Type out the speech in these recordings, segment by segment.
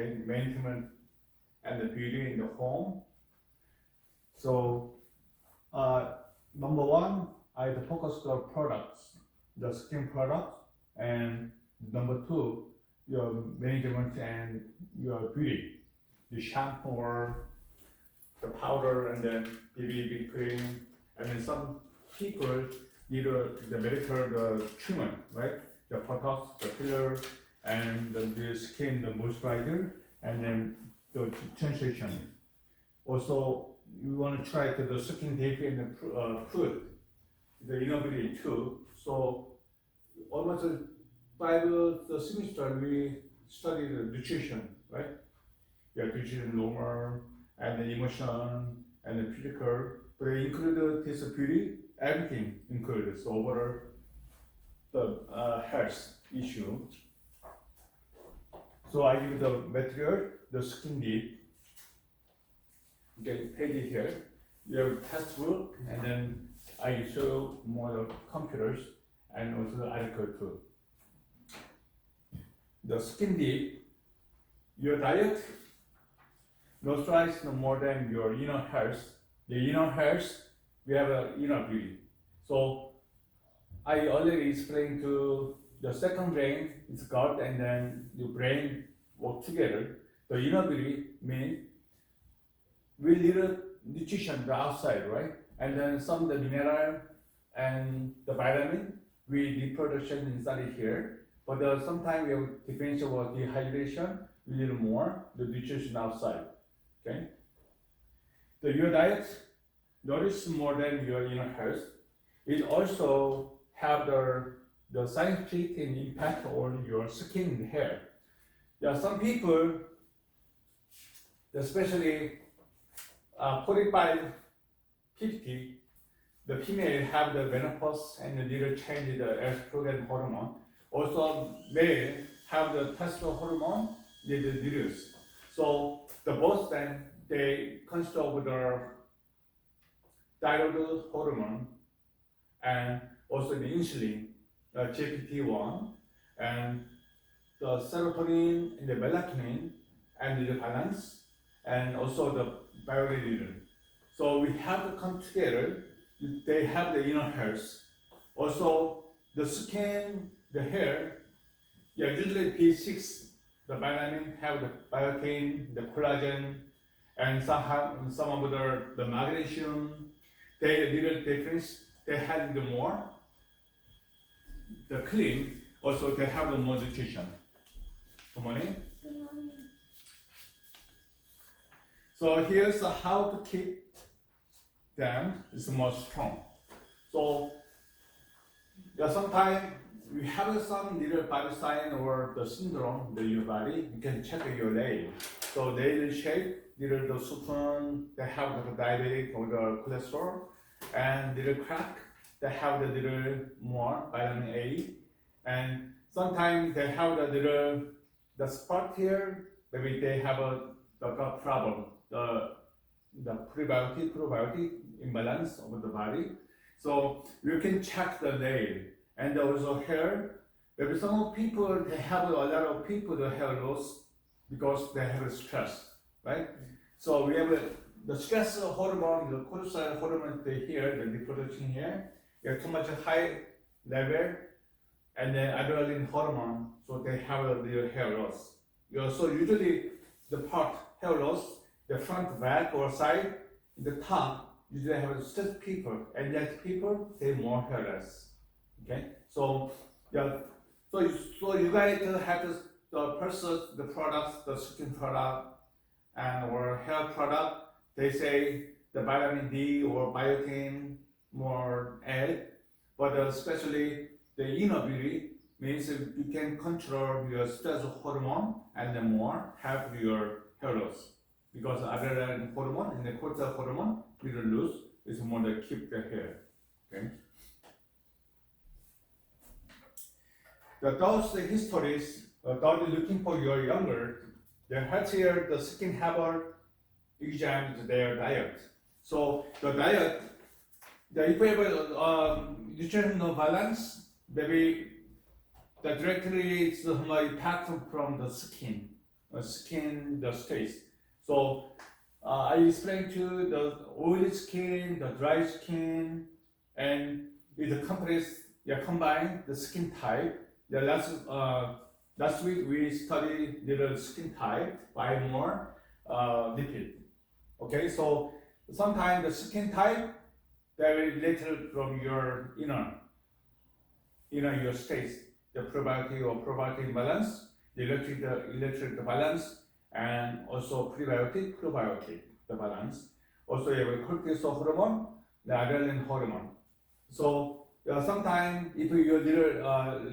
okay, maintenance and the beauty in the home. So, number one, I focus the products, the skin products, and number two, your management and your beauty, the shampoo, the powder, and then BB cream, and then some people need the medical the treatment, right? The Botox, the filler, and the skin, the moisturizer, and then the transition. Also, you want to try to the skin deep in the food, the innovative too. So almost 5 semester we study the nutrition, right? Yeah, nutrition, normal, and the emotion, and the physical. But they include this beauty, everything included. So overall, the health issue. So I give the material, the skin deep. Okay, page it here. You have textbook, and then I show more the computers and also the article too. The skin deep, your diet, no stress no more than your inner health. The inner health, we have an inner beauty. So I already explained to the second brain is gut, and then your brain work together. The inner beauty means we need a nutrition the outside, right? And then some the mineral and the vitamin we need production inside here. But sometimes we have differential or dehydration. We need more the nutrition outside. Okay. Your diet nourish more than your inner health. It also have the scientific impact on your skin and hair. There are some people, especially 45, 50, the female have the menopause and the little change the estrogen hormone. Also, male have the testosterone hormone need to reduce. So the both then they control the thyroid hormone and also the insulin, GPT-1, and the serotonin and the melatonin and the balance, and also the biorhythm. So we have to come together. They have the inner health. Also, the skin, the hair, yeah, usually B6, the vitamin have the biotin, the collagen, and some have some of the magnesium. They little difference. They have the more. The clean. Also, they have the more nutrition. Good morning. So here's how to keep them is more strong. So sometimes you have some little body sign or the syndrome in your body. You can check your nail. So nail shape, little the spoon, they have the diabetic or the cholesterol, and little crack, they have the little more vitamin A, and sometimes they have the little the spot here. Maybe they have the gut problem. The probiotic imbalance of the body. So you can check the nail and also hair. Maybe some people they have a lot of people the hair loss because they have stress, right? So we have the stress hormone, the cortisol hormone here, the reproduction here. You have too much high level, and then adrenaline hormone, so they have their hair loss. So usually the part hair loss. The front, back, or side, the top, usually have stressed people, and yet people, they more hairless. Okay, so yeah, so you guys have the person, the products, the skin product, and or hair product. They say the vitamin D or biotin more add, but especially the inner beauty means you can control your stress hormone and then more help your hair loss. Because adrenaline hormone and the cortisol hormone we will lose is more to keep the hair. Okay. Those histories, those looking for your younger, the healthier the skin have examine their diet. So the diet, if we have a nutritional balance, maybe directly it's impact from the skin. skin the states. So I explained to the oily skin, the dry skin, and with the combine the skin type. Last week we studied the skin type, 5 more lipid. Okay, so sometimes the skin type very little from your inner your states, the probiotic or probiotic balance, the electric balance, and also probiotic the balance. Also you have cortisol hormone, the adrenaline hormone. So sometimes if you need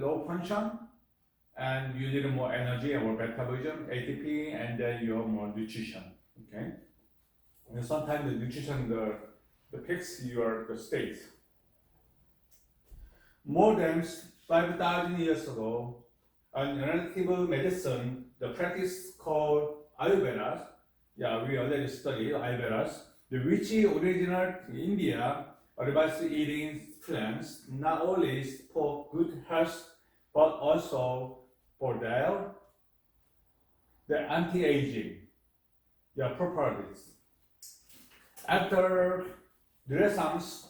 low function and you need more energy or metabolism, ATP, and then you have more nutrition. Okay, and sometimes the nutrition the fix your the state. More than 5,000 years ago, an alternative medicine, the practice called Ayurveda, we already studied Ayurveda, which originated in India, advised eating plants not only for good health but also for the anti-aging, properties. After the Renaissance,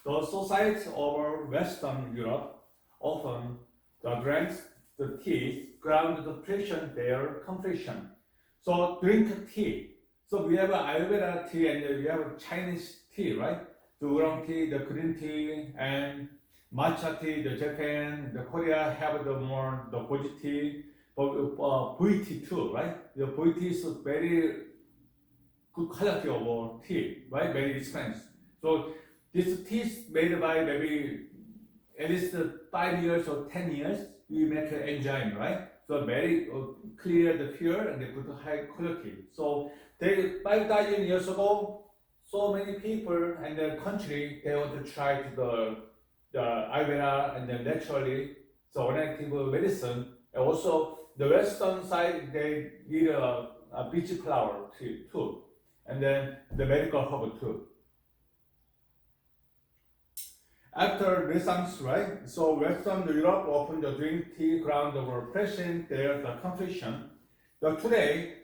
the society of Western Europe often drank the tea, ground the nutrition their completion. So drink tea. So we have Ayurveda tea and we have Chinese tea, right? The oolong tea, the green tea, and matcha tea. The Japan, the Korea have the goji tea, but boy tea too, right? The boy tea is very good quality of tea, right? Very expensive. So this tea is made by maybe at least 5 years or 10 years. We make an enzyme, right? So very clear, the pure, and the good high quality. So 5,000 years ago, so many people and the country they want to try to the Ayurveda and then naturally, so alternative medicine. And also the Western side they need a beach flower too, and then the medical herb too. After Renaissance, right? So Western Europe often drink tea ground over present their the completion. But today,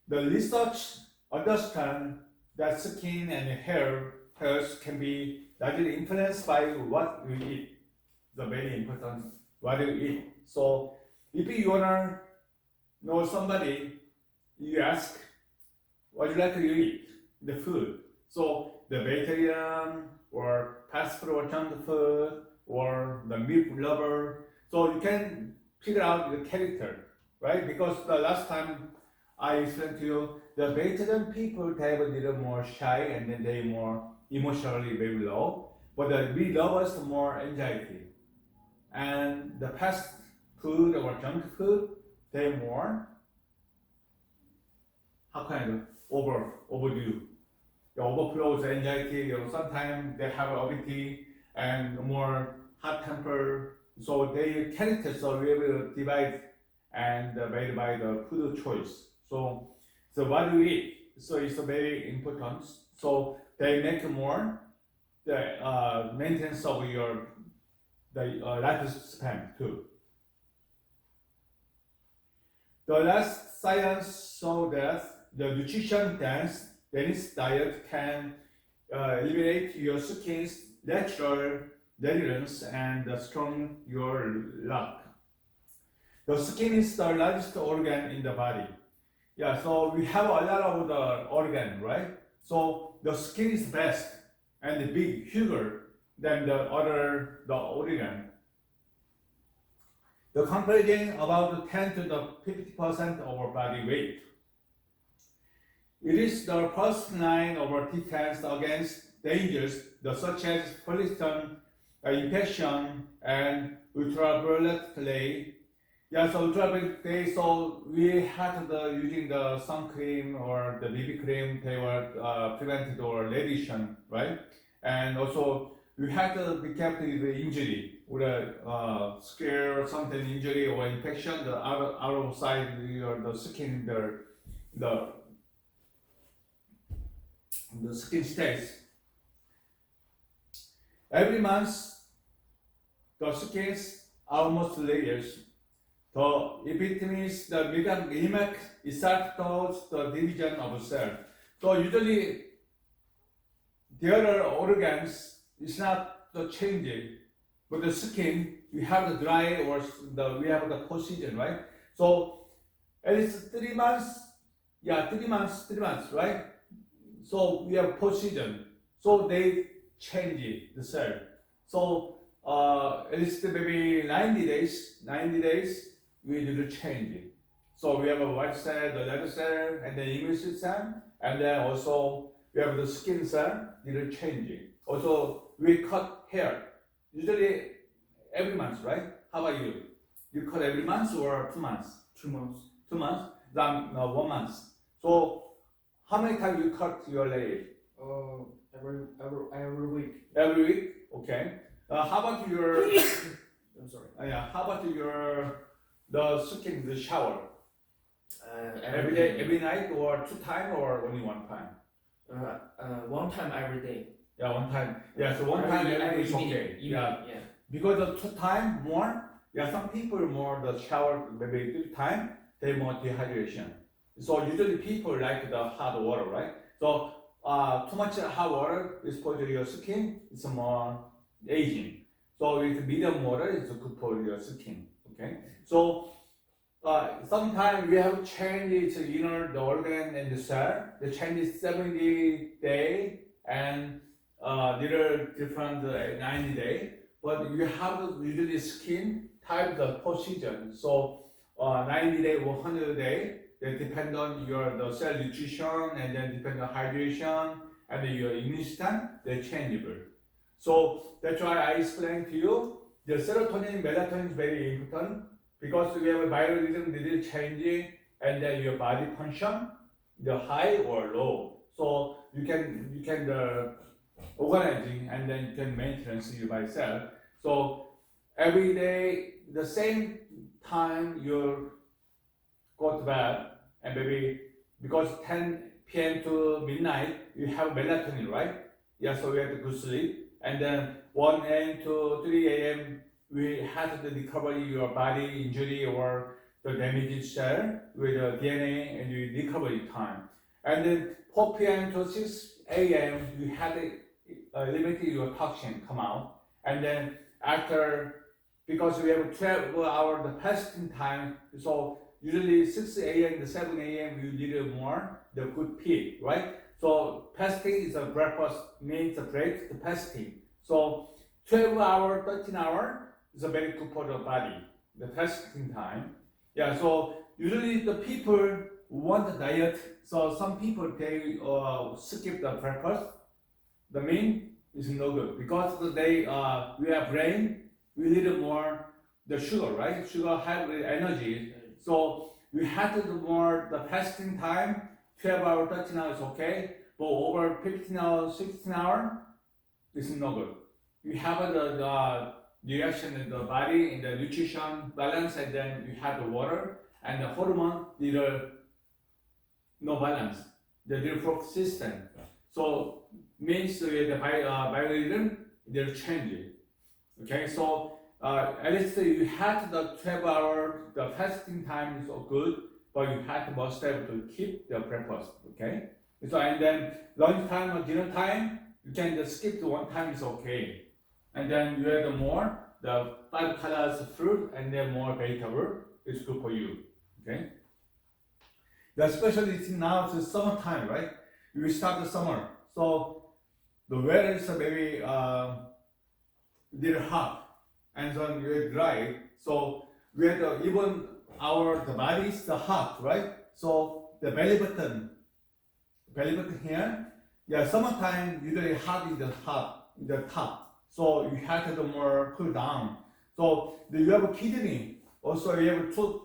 the research understand that skin and hair health can be largely influenced by what we eat. The very important what you eat. So if you wanna know somebody, you ask what you like to eat, the food. So the vegetarian or fast food or junk food or the meat lover. So you can figure out the character, right? Because the last time I explained to you, the vegetarian people they have a little more shy and then they more emotionally very low. But the meat lovers more anxiety. And the fast food or junk food, they more how kind of overdo. The overflows anxiety, sometimes they have obesity and more hot temper. So their characters are really divided and made by the food choice. So what you eat, so it's very important. So they make more the maintenance of your lifespan too. The last science showed that the nutrition dense diet can eliminate your skin's natural resilience and strong your luck. The skin is the largest organ in the body. So we have a lot of the organ, right? So the skin is best and big, huger than the organ. The comprising about 10 to the 50% of our body weight. It is the first line of our defense against dangers such as pollution, infection, and ultraviolet rays. So ultraviolet rays. So we had using the sun cream or the BB cream. They were prevented or radiation, right? And also we had to be careful with the injury, with a scare or something injury or infection. The outside the skin, the skin stays. Every month, the skin almost layers if it means the mimic itself towards the division of cell. So usually the other organs is not the changing, but the skin we have the dry or we have the post season, right? So at least 3 months, 3 months, right? So we have post season, so they change the cell. So at least maybe 90 days we need to change it. So we have a white cell, the leather cell, and the immune system, and then also we have the skin cell need to change it. Also we cut hair, usually every month, right? How about you? You cut every month or 2 months? 2 months. 2 months? Then 1 month. So how many times you cut your leg? Every week. Every week? Okay. How about your I'm sorry. how about the skin, the shower? Every day. day, every night, or 2 times, or only 1 time? 1 time every day. Yeah, 1 time. Yeah, so 1 time every is okay. Yeah, because the 2 times more. Yeah, some people more the shower maybe 3 times, they more dehydration. So usually people like the hot water, right? So too much hot water is for your skin. It's more aging. So with medium water, it's good for your skin. Okay. So sometimes we have changed the organ and the cell. The change is 70 day and little different 90 day. But you have usually skin type the post season. So 90 day, 100 day. They depend on the cell nutrition and then depend on hydration and then your immune system. They're changeable. So that's why I explained to you the serotonin, melatonin is very important because we have a biorhythm that is changing and then your body function, the high or low. So you can organizing and then you can maintenance you by yourself. So every day the same time you go to bed and maybe because 10 p.m. to midnight you have melatonin, right? Yeah, so we have to go sleep. And then 1 a.m. to 3 a.m. we have to recover your body injury or the damaged cell with the DNA and you recovery time. And then 4 p.m. to 6 a.m. you have to limit your toxin come out. And then after, because we have 12 hour the fasting time, so usually 6 a.m. to 7 a.m. you need more the good peak, right? So fasting is a breakfast means a break to fasting. So 12 hour, 13 hour is a very good for the body, the fasting time. Yeah, so usually the people want a diet, so some people they skip the breakfast. The mean is no good because they we have brain, we need more the sugar, right? Sugar have energy. So we have to do more the fasting time, 12 hours, 13 hours okay, but over 15 hours, 16 hours, this is no good. You have the reaction in the body, in the nutrition balance, and then you have the water, and the hormone, no balance, the reflux system. So means the biorhythm, they're changing. Okay, so at least you had the 12 hour, the fasting time is so good, but you have to must have to keep the breakfast, okay? So and then lunch time or dinner time, you can just skip the 1 time is okay. And then you add more, the 5 colors fruit and then more vegetable, it's good for you, okay? Especially now it's summertime, right? We start the summer, so the weather is maybe little hot and then you're dry. So we had even the body is hot, right? So the belly button here, yeah, summertime usually hot in the top. So you have to do more cool down. So you have a kidney, also you have 2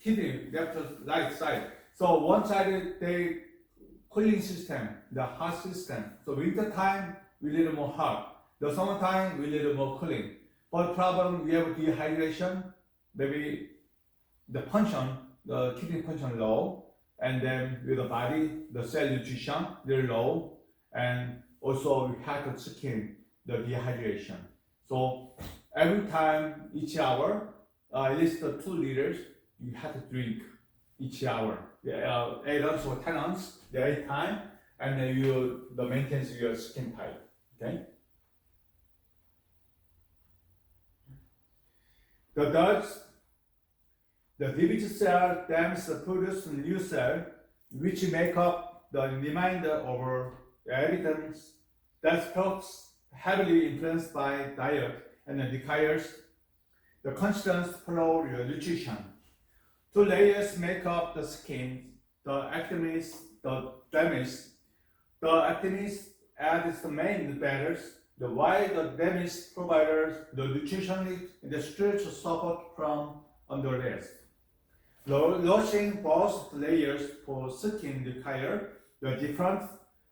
kidney, left right side. So one side they cooling system, the hot system. So winter time we need more hot. The summertime we need more cooling. But problem we have dehydration, maybe the function, the kidney function low, and then with the body, the cell nutrition they're low, and also we have to skin the dehydration. So every time each hour at least 2 liters you have to drink each hour. 8 ounces or 10 ounces every time, and then you the maintains your skin type. Okay. The divided cell then produce new cell, which make up the remainder of evidence that talks heavily influenced by diet and requires the constant flow of nutrition. 2 layers make up the skin, the epidermis, the dermis. The epidermis adds the main barriers, while the dermis provides the nutrition and the structural support from underlayers. Lodging both layers for skin require the different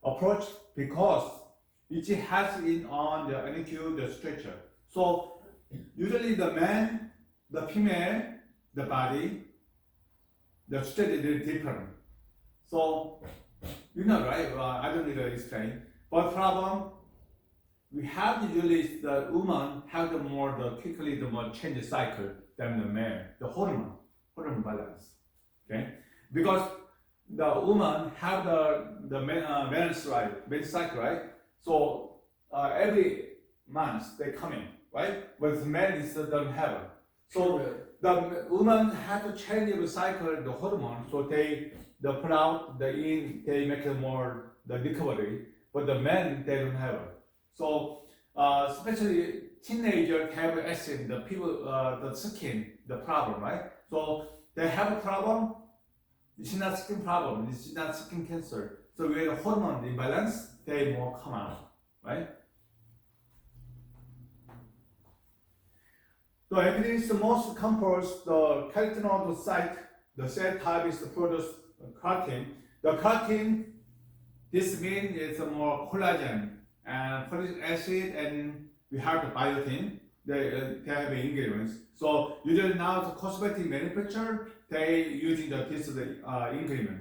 approach because each has its own unequal structure. So usually the man, the female, the body, the structure is different. So you know, right? I don't need to explain. But problem, we have usually the woman have the quickly the more change cycle than the man, the hormone balance. Okay, because the woman have the men's cycle, right? So every month they come in, right? But the man doesn't have it. So the woman have to change the cycle, the hormone, so they put out they make it more the recovery, but the men they don't have it. So especially teenagers have acid, the people the skin, the problem, right? So they have a problem. It's not skin problem. It's not skin cancer. So with the hormone imbalance, they more come out, right? The evidence most compose the carotenoid site. The cell type is produce carotene. The carotene, this means it's a more collagen and folic acid, and we have the biotin. They have ingredients. So usually now the cosmetic manufacturer they using this ingredient.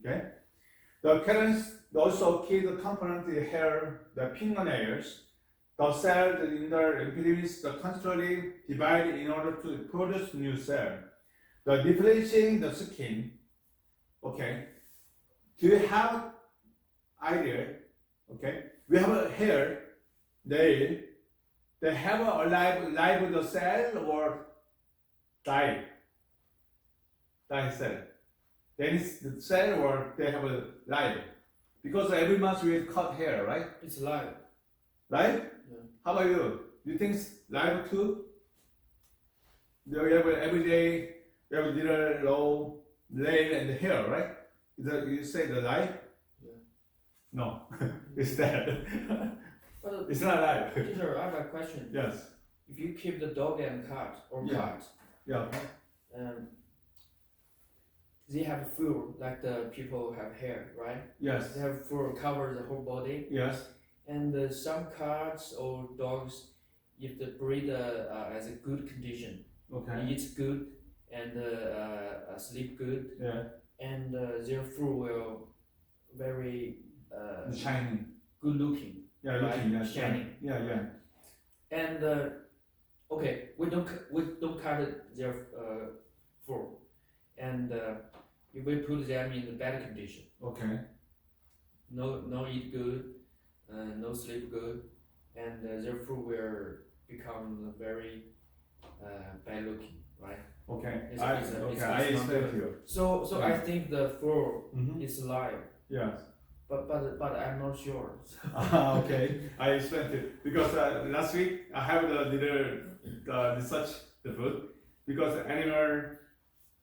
Okay. The carotene also key the component in hair, the fingernails. The cells in the epidermis the constantly divide in order to produce new cell. The differentiating the skin. Okay. Do you have idea? Okay. We have a hair. They have a live the cell or die cell. Then it's the cell or they have a live. Because every month we cut hair, right? It's live. Live? Yeah. How about you? You think it's live too? You have every day you have a little low layer and the hair, right? You say the live? Yeah. No, it's dead. But It's not live. teacher, I have a question. Yes. If you keep the dog and cat or Yeah. cat, Yeah. they have fur like the people have hair, right? Yes. They have fur cover the whole body. Yes. And some cats or dogs, if they breed as a good condition, Okay. eats good and sleep good, Yeah. and their fur will very Shining. good looking. Yeah, Right, looking. Yeah. shining. Yeah. Yeah. And okay, we don't cut their fur, and if we put them in the bad condition, Okay. no eat good, no sleep good, and their fur will become very bad looking, right? Okay. It's- I it's- okay. it's I not explain good. to you. So Yeah. I think the fur Mm-hmm. is live, Yes. but I'm not sure. Okay. I explained it because last week I have the little research the food because animal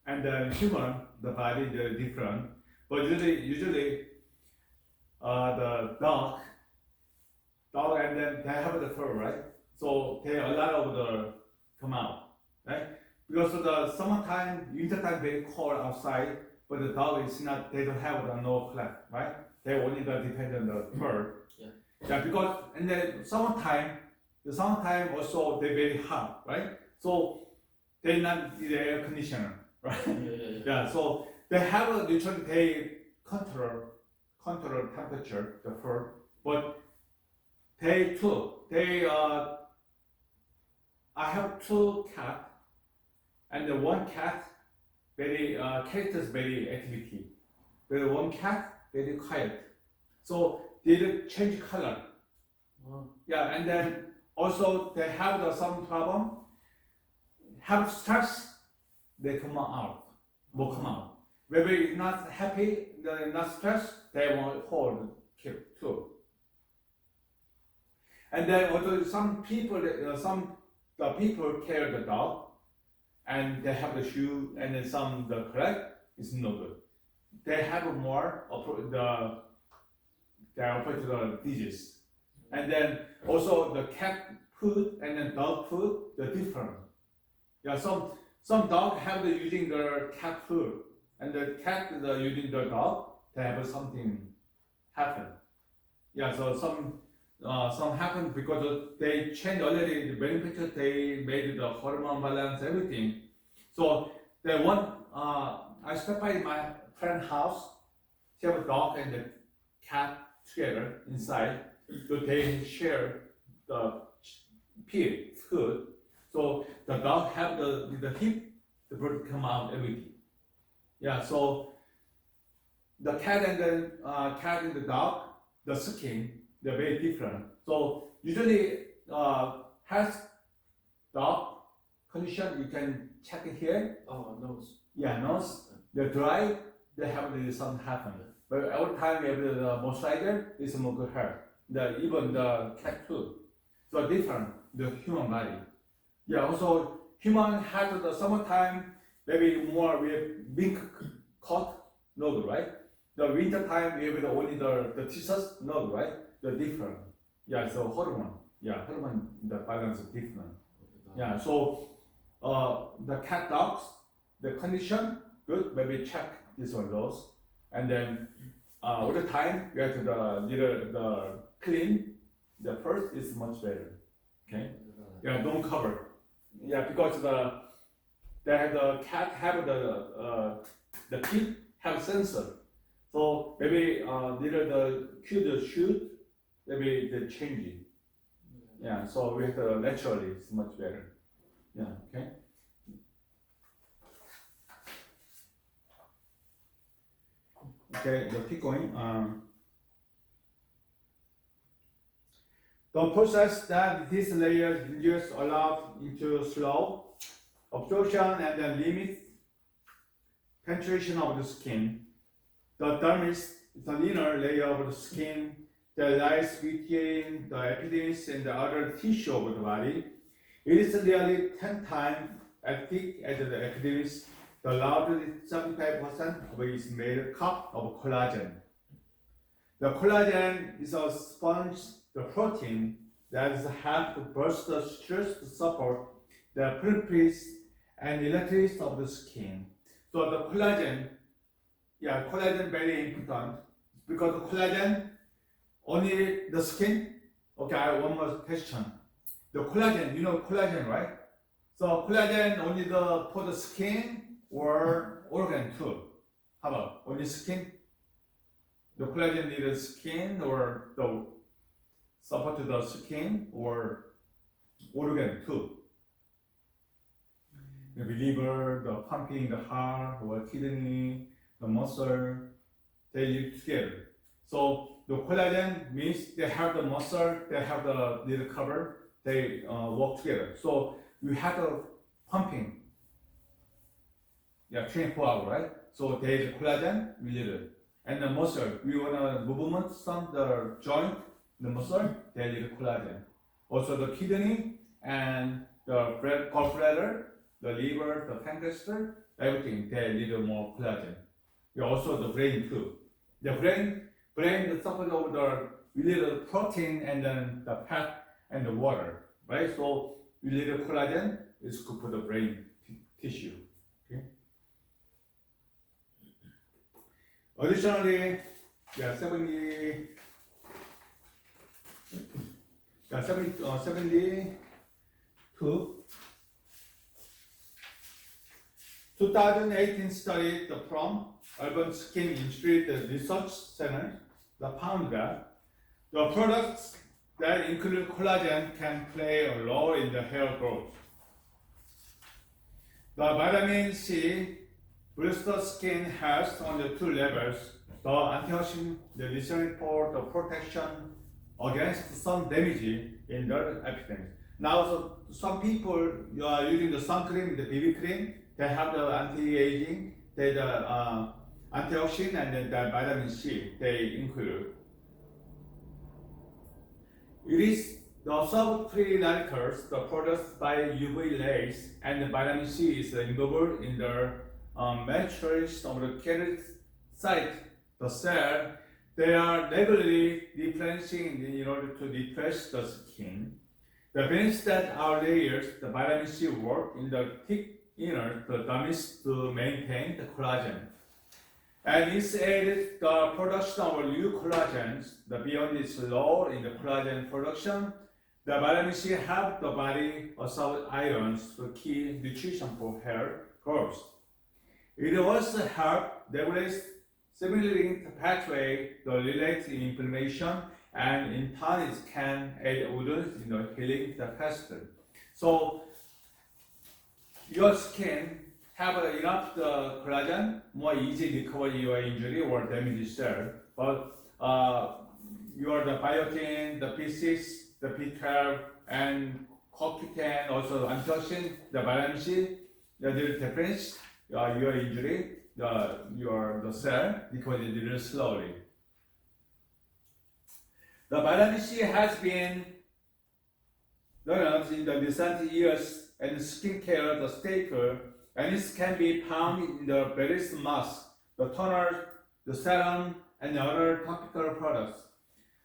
and the human the body they're different, but usually the dog and then they have the fur, right? So they a lot of the come out, right? Because of the summertime, wintertime very cold outside, but the dog is not. They don't have the no flat, right? They only depend on the fur. Yeah. Yeah, because in the summertime also they very hot, right? So they not need the air conditioner, right? Yeah. Yeah, so they have a neutral, they control temperature, the fur, but I have 2 cats, and the one cat very characters very activity. The one cat very quiet. So they change color. Oh. Yeah, and then also they have some problem. Have stress, they come out, will come out. Maybe not happy, they're not stressed, they will hold, keep too. And then also some people carry the dog, and they have the shoe, and then some the collect is no good. They have more they are to the disease. And then also the cat food and then dog food, they're different. Yeah, some dog have the using their cat food, and the cat is using the dog. They have something happen. Yeah, so some happen because they change already the manufacturer. They made the hormone balance, everything. So they want. I stepped by my friend's house. She have a dog and the cat together inside. So they share the food. So the dog have the hip, the bird come out everything. Yeah, so the cat and the dog, the skin, they're very different. So usually has dog condition, you can check it here. Oh, nose. Yeah, nose. The dry, they have some happen. But every time we have the moisturizer, it's more good hair. Even the cat too. So different, the human body. Yeah, also human has the summertime, maybe more we have mink coat, no good, right? The winter time we have only the t-shirts, no good, right? The different. Yeah, so hormone. Yeah, hormone, the balance is different. Yeah, so the cat dogs, the condition, good, maybe check this one those. And then all the time we have to the clean, the first is much better. Okay? Yeah, don't cover. Yeah, because they have the cat have the teeth have sensor. So maybe neither the cute shoot, maybe they change it. Yeah, so we have to naturally it's much better. Yeah, okay. Okay, let's keep going. The process that this layer induces allows into slow absorption and then limits penetration of the skin. The dermis is an inner layer of the skin that lies between the epidermis and the other tissue of the body. It is nearly 10 times as thick as the epidermis. The larger 75% of it is made up of collagen. The collagen is a sponge, the protein that is helped to burst the stress to support the purpose and electricity of the skin. So the collagen, yeah, collagen very important because the collagen only the skin. Okay, I have one more question. The collagen, you know collagen, right? So collagen only for the skin or organ too. How about only skin? The collagen needs skin or the support to the skin or organ too. Maybe liver, the pumping, the heart, or kidney, the muscle, they live together. So the collagen means they have the muscle, they have the little cover, they work together. So you have the pumping, yeah, 24 hours, right? So there is collagen, we need it. And the muscle, we want to movement some the joint, the muscle, they need collagen. Also the kidney and the gallbladder, the liver, the pancreas, everything, they need more collagen. Yeah, also the brain too. The brain the support of the we need the protein and then the fat and the water, right? So we need the collagen, it's good for the brain tissue. Okay. Additionally, 72 2018 study from Urban Skin Institute Research Center found that the products that include collagen can play a role in the hair growth. The vitamin C boosts the skin health on the two levels. The antioxidant, the listening for the protection against sun damage in the epidemic. Now, so some people you are using the sun cream, the BB cream, they have the anti-aging, they the antioxidant and then the vitamin C they include. It is the observed free radicals, the produced by UV rays, and the vitamin C is involved in the maturation of the keratinocyte, the cell. They are regularly replenishing in order to refresh the skin. The benefits that our layers, the vitamin C work in the thick inner, the dermis to maintain the collagen. And it's aided the production of new collagens. The beyond is low in the collagen production. The vitamin C help the body absorb ions for key nutrition for hair growth. It also help regulate signaling pathway that relate to inflammation, and in turn it can aid wounds in the healing the faster. So your skin have enough the collagen, more easy recover your injury or damaged cell. But your the biotin, the B6, the B12, and CoQ10, also antioxidant, the vitamin C, they will difference your injury, the cell recover really slowly. The vitamin C has been learned in the recent years and skincare the staple, and it can be found in the various masks, the toner, the serum, and other topical products.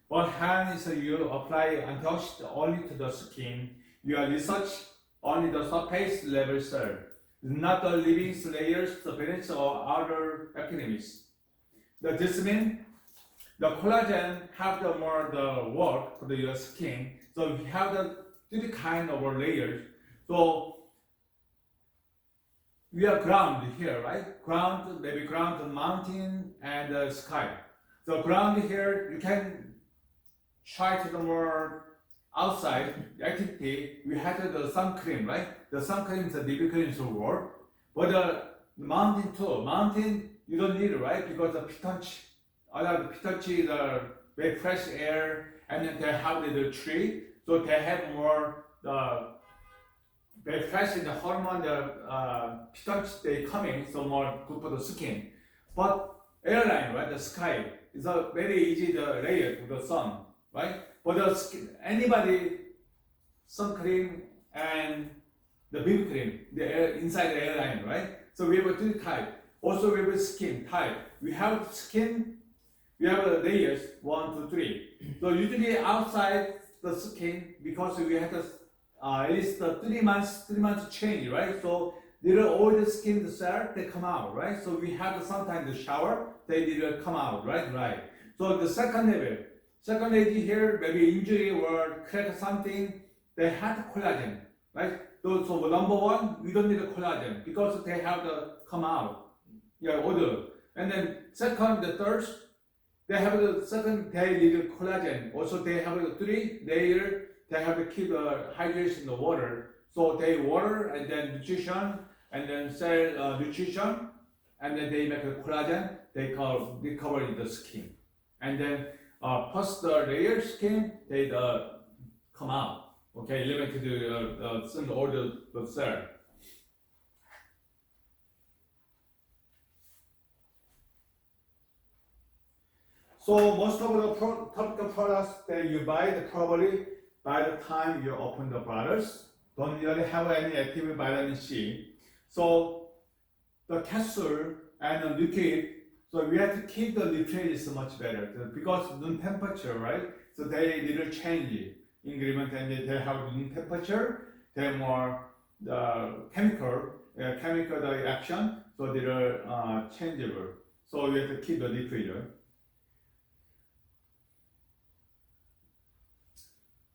But when you apply antioxidant only to the skin, you are research only the surface level cell, not the living layers, the benefits or other epidermis. This means the collagen have the more the work for your skin, so we have the three kind of layers. So we are ground here, right? Ground, maybe ground, mountain, and the sky. So ground here, you can try to the more outside activity. We have the sun cream, right? The sun cream is the BB cream to work. But the mountain too, mountain you don't need it, right? Because the pitanchi, the pitanchi is very fresh air, and then they have the tree, so they have more very fresh in the hormone, the pitanchi they coming, so more good for the skin. But airline, right? The sky is a very easy the layer to the sun, right? But the skin, anybody sun cream and the BB cream, the air, inside the airline, right? So we have a two type. Also we have a skin type. We have skin, we have layers 1, 2, 3. So usually outside the skin, because we have the at least 3 months change, right? So little old skin cell they come out, right? So we have sometimes the shower, they did come out, right? Right. So the second lady here, maybe injury or crack something, they have collagen, right? So number one, we don't need a collagen because they have the come out, odor. And then second, the third, they have the second, they need collagen. Also, they have the 3 layer. They have to keep the hydration in the water. So they water and then nutrition and then cell nutrition, and then they make a collagen. They recover in the skin, and then post the layer skin they come out. Okay, limited to send all the cell. So most of the topical products that you buy, probably by the time you open the bottles, don't really have any active vitamin C. So the capsule and the liquid, so we have to keep the liquid is much better because room temperature, right? So they little change ingredient and they have room temperature, they more chemical reaction, so they are changeable. So we have to keep the liquid.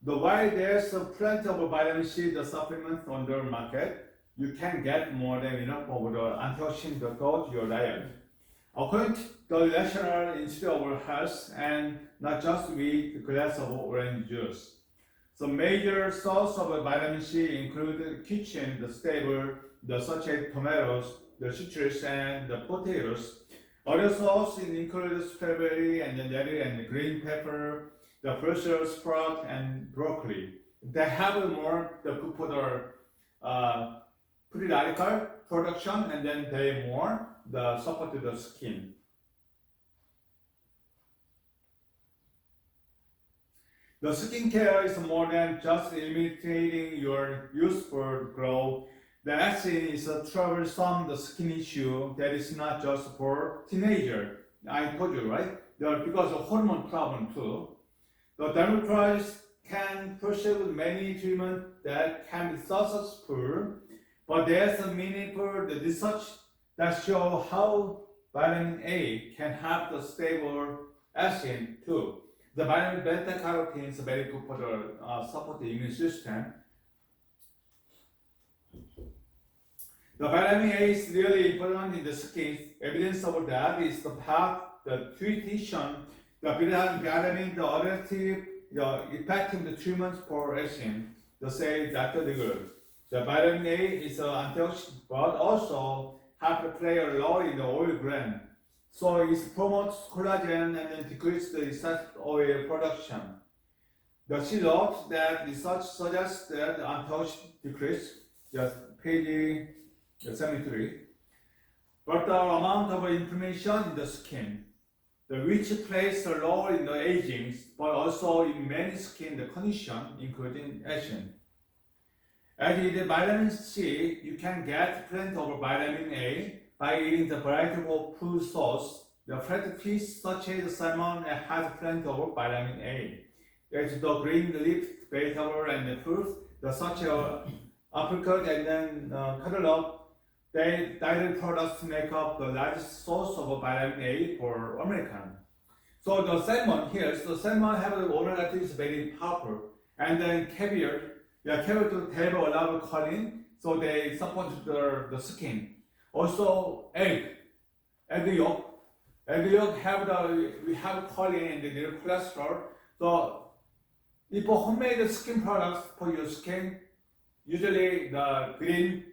While there's plenty of vitamin C the supplements on the market, you can get more than enough of the antioxidant to go to your diet. According to the National Institute of Health, and not just with a glass of orange juice. So major source of vitamin C include kitchen, the stable, the such as tomatoes, the citrus, and the potatoes. Other sauce include strawberry and then jelly and green pepper, the Brussels sprout and broccoli. They have more the good for the free radical production, and then they more the support to the skin. The skincare is more than just imitating your youthful glow. The acne is a troublesome the skin issue that is not just for teenager. I told you, right? Because of hormone problem too. The dermatologist can pursue many treatments that can be successful, but there's a meaningful research that show how vitamin A can have the stable action too. The vitamin beta carotene is very good for the support the immune system. The vitamin A is really important in the skin. Evidence of that is the path, the nutrition, the vitamin, the adaptive, the effective the treatments for aging. The say Dr. Digger. The vitamin A is an antioxidant, but also have to play a role in the oil gland. So it promotes collagen and then decreases the excess oil production. The she notes that research suggests that the antioxidant decrease, just page 73. But the amount of inflammation in the skin, which plays a role in the aging, but also in many skin condition, including aging. As with vitamin C, you can get plenty of vitamin A by eating the variety of food source. The fat fish such as salmon has plenty of vitamin A. There's the green leaf vegetable and the fruits, the such as apricot and then cantaloupe. Dairy products make up the largest source of vitamin A for American. So the salmon here, so salmon have the omega-3 is very powerful, and then caviar. Caviar have a lot of choline, so they support the skin. Also egg yolk. Egg yolk we have choline and the cholesterol. So if for homemade skin products for your skin, usually the green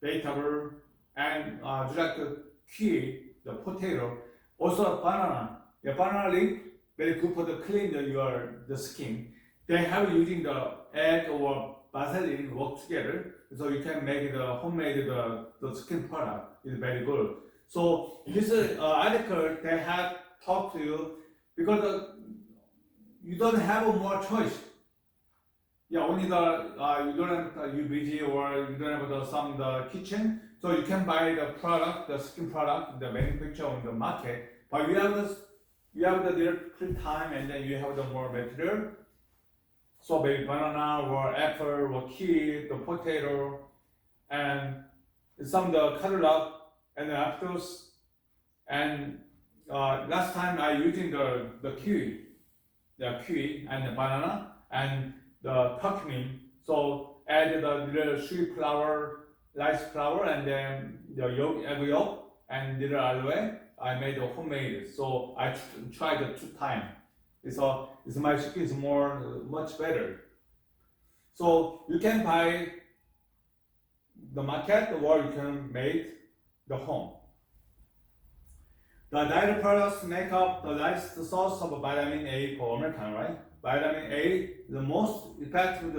vegetable and just like the kiwi, the potato, also banana. The banana leaf very good for the clean the skin. They have using the egg or vaseline work together, so you can make the homemade the skin product is very good. So this article they have talked to you because you don't have more choice. Only you don't have the UVG or you don't have the kitchen, so you can buy the product, the skin product, the manufacturer on the market. But you have the little time, and then you have the more material. So maybe banana or apple or kiwi, the potato, and some of the cantaloupe and the apples. And last time I using the kiwi and the banana and the curcumin. So add the little sweet flour, rice flour, and then the egg yolk and little aloe. I made a homemade. So I tried it 2 times. It's my skin is much better. So you can buy the market or you can make the home. The dairy products make up the largest source of vitamin A for American, right? Vitamin A, the most effective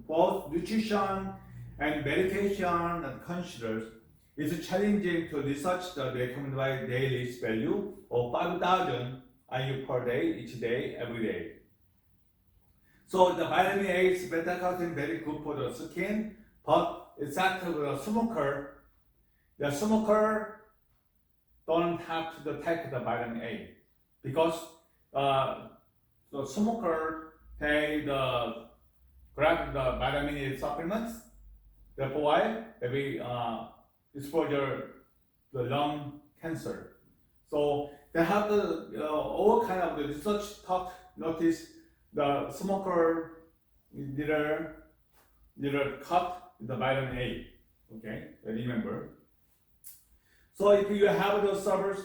both nutrition and medication and considers. It's challenging to research the recommended daily value of 5,000 IU per day, each day, every day. So the vitamin A is beta carotene very good for the skin, but it's active with a smoker. The smoker don't have to take the vitamin A because the smoker they grab the vitamin A supplements. Therefore, why maybe exposure the lung cancer. So they have all kind of the research notice the smoker little cut the vitamin A. Okay, remember. So if you have those servers,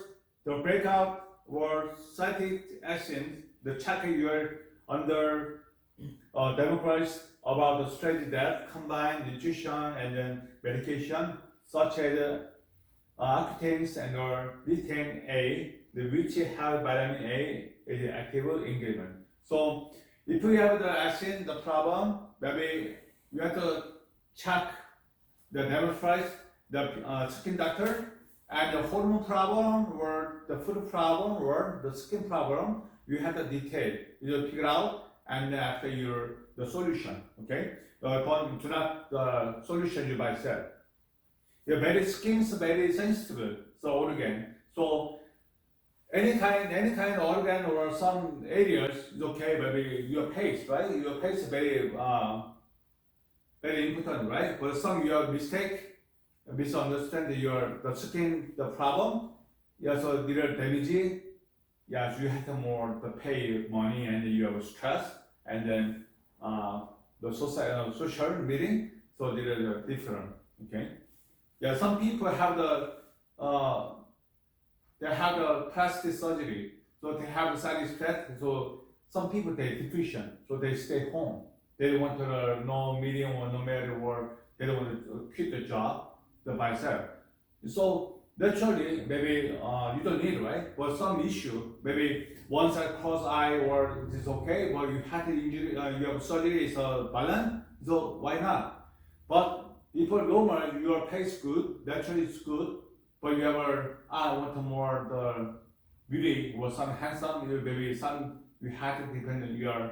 the breakout or citric acid, the check you are under democrats about the strategy that combine nutrition and then medication. such as octane and or betaine A, which have vitamin A is active ingredient. So if you have the acid, the problem, maybe you have to check the dermatologist, the skin doctor, and the hormone problem or the food problem or the skin problem. You have to detail, you figure out, and then after the solution. Okay, but do not the solution you by yourself. Your very skin is very sensitive, so organ. So any kind of organ or some areas is okay. Maybe your face, right? Your face is very important, right? But some your mistake, misunderstand the skin, the problem. Yeah, so little damage. Yeah, you have to more to pay money and you have stress, and then the social meeting. So they're different. Okay. Yeah, some people have they have the plastic surgery, so they have side effect. So some people they depression, so they stay home. They don't want to no meeting or no matter work. They don't want to quit the job, the myself. So naturally, maybe you don't need, right? But some issue, maybe one side cross eye or it's okay, but you had the injury, you have surgery is balance, so why not? But if you're normal, your face good, naturally it's good, but you ever I want more the beauty or some handsome, maybe some you have to depend on your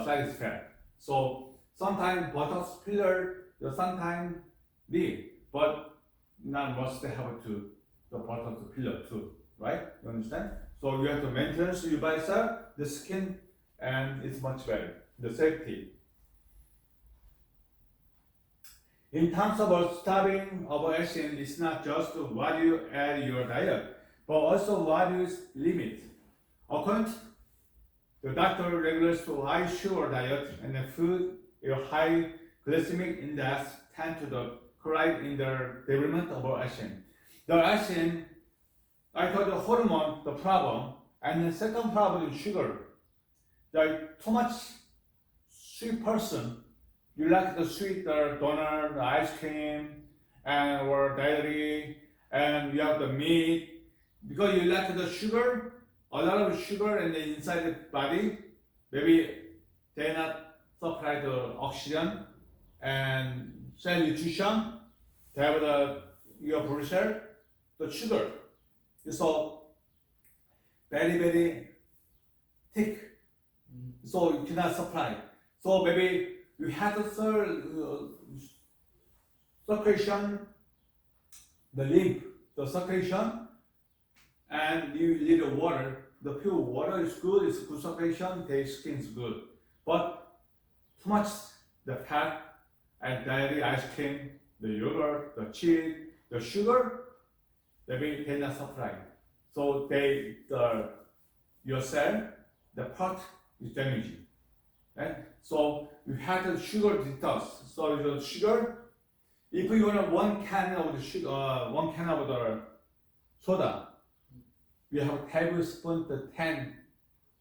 side effect. So sometimes Botox filler, sometimes need, but not must have to the Botox filler too, right? You understand? So you have to maintain your bicep, the skin, and it's much better. The safety. In terms of stopping overeating, it's not just what you add your diet, but also what you limit. According to the doctor regulates to high sugar diet and the food your high glycemic index tend to the correct in the development of overeating. The overeating, I thought the hormone the problem, and the second problem is sugar. Like too much sweet person. You like the sweet donut, the ice cream, and or dairy, and you have the meat. Because you like the sugar, a lot of sugar in the inside the body, maybe they not supply the oxygen and cell nutrition. They have your body cell, the sugar. So very thick. So you cannot supply. So maybe you have to circulation, the lymph, the circulation, and you need the water. The pure water is good, it's good circulation, the skin is good. But too much the fat and dairy, ice cream, the yogurt, the cheese, the sugar, they cannot supply. So your cell, the part is damaging. Right? So you have the sugar detox. So the sugar, if you want 1 can of the sugar, 1 can of the soda, you have a tablespoon to 10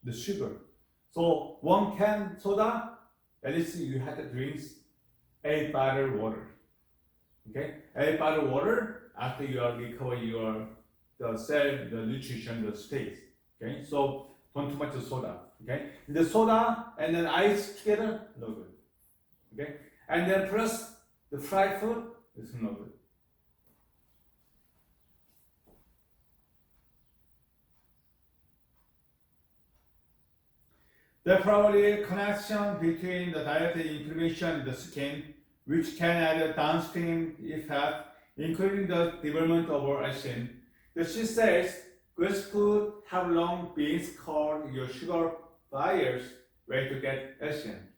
the sugar. So 1 can soda, at least you have to drink 8 bottle water. Okay, 8 bottle water after you recover the cell, the nutrition, the state. Okay, so don't too much soda. Okay, the soda and then ice together, no good. Okay, and then plus the fried food is no good. There probably connection between the dietary inflammation in the skin, which can have a downstream effect, including the development of overeating. She says, good food have long been called your sugar buyer's way to get Asian.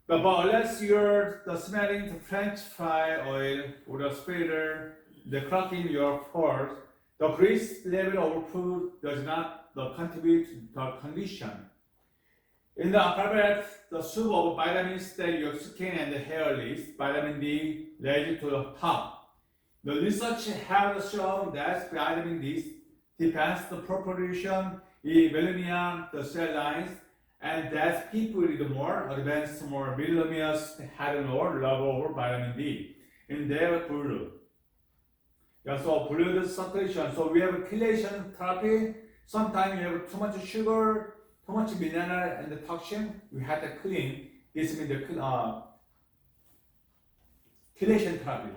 But unless you're smelling the French fry oil or the spreader, the clogging your pores, the grease level of food does not contribute to the condition. In the alphabet, the soup of vitamins that your skin and the hair needs, vitamin D lays to the top. The research has shown that vitamin D depends the proportion in millennia, the cell lines, and that people with more advanced, more millennials had more level of vitamin D in their blood. Yeah, so blood circulation. So we have chelation therapy. Sometimes you have too much sugar, too much mineral and the toxin. We have to clean. This means the chelation therapy.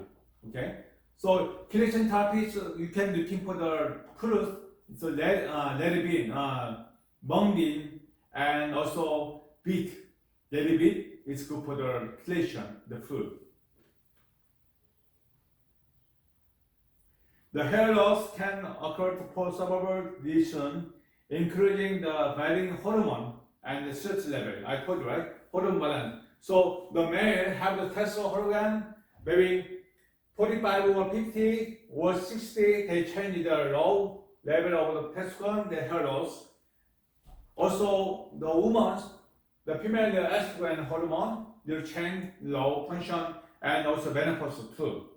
Okay. So chelation therapy, so you can looking for the fruit. So let it be mung bean and also beet. Jelly beet is good for the chelation, the fruit. The hair loss can occur to post-suburban lesion, including the varying hormone and the stress level. I told you, right? Hormone balance. So the male have the testosterone, maybe 45 or 50 or 60, they change the low level of the testosterone, the hair loss. Also, the woman, the female estrogen hormone will change low function and also menopause too.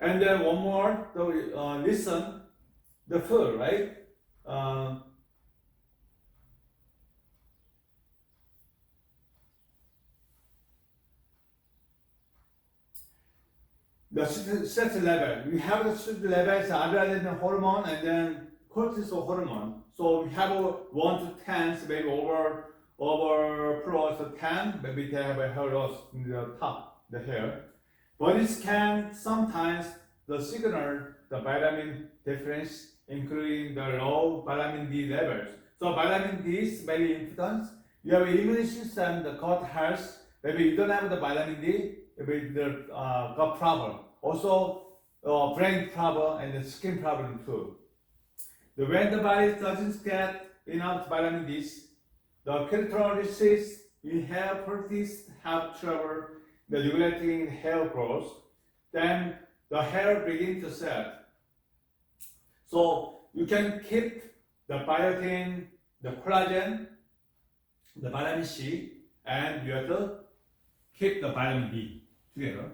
And then one more, listen, the food, right? The stress level. We have the stress levels, adrenaline hormone, and then cortisol hormone. So we have 1 to 10, so maybe over plus 10, maybe they have a hair loss in the top, the hair. Bodies can sometimes the signal the vitamin difference, including the low vitamin D levels. So vitamin D is very important. You have immune system, the gut health. Maybe you don't have the vitamin D, maybe the gut problem. Also, brain problem and the skin problem too. When the body doesn't get enough vitamin D, the characteristics in hair properties have trouble the regulating hair growth, then the hair begins to set. So you can keep the biotin, the collagen, the vitamin C, and you have to keep the vitamin D together.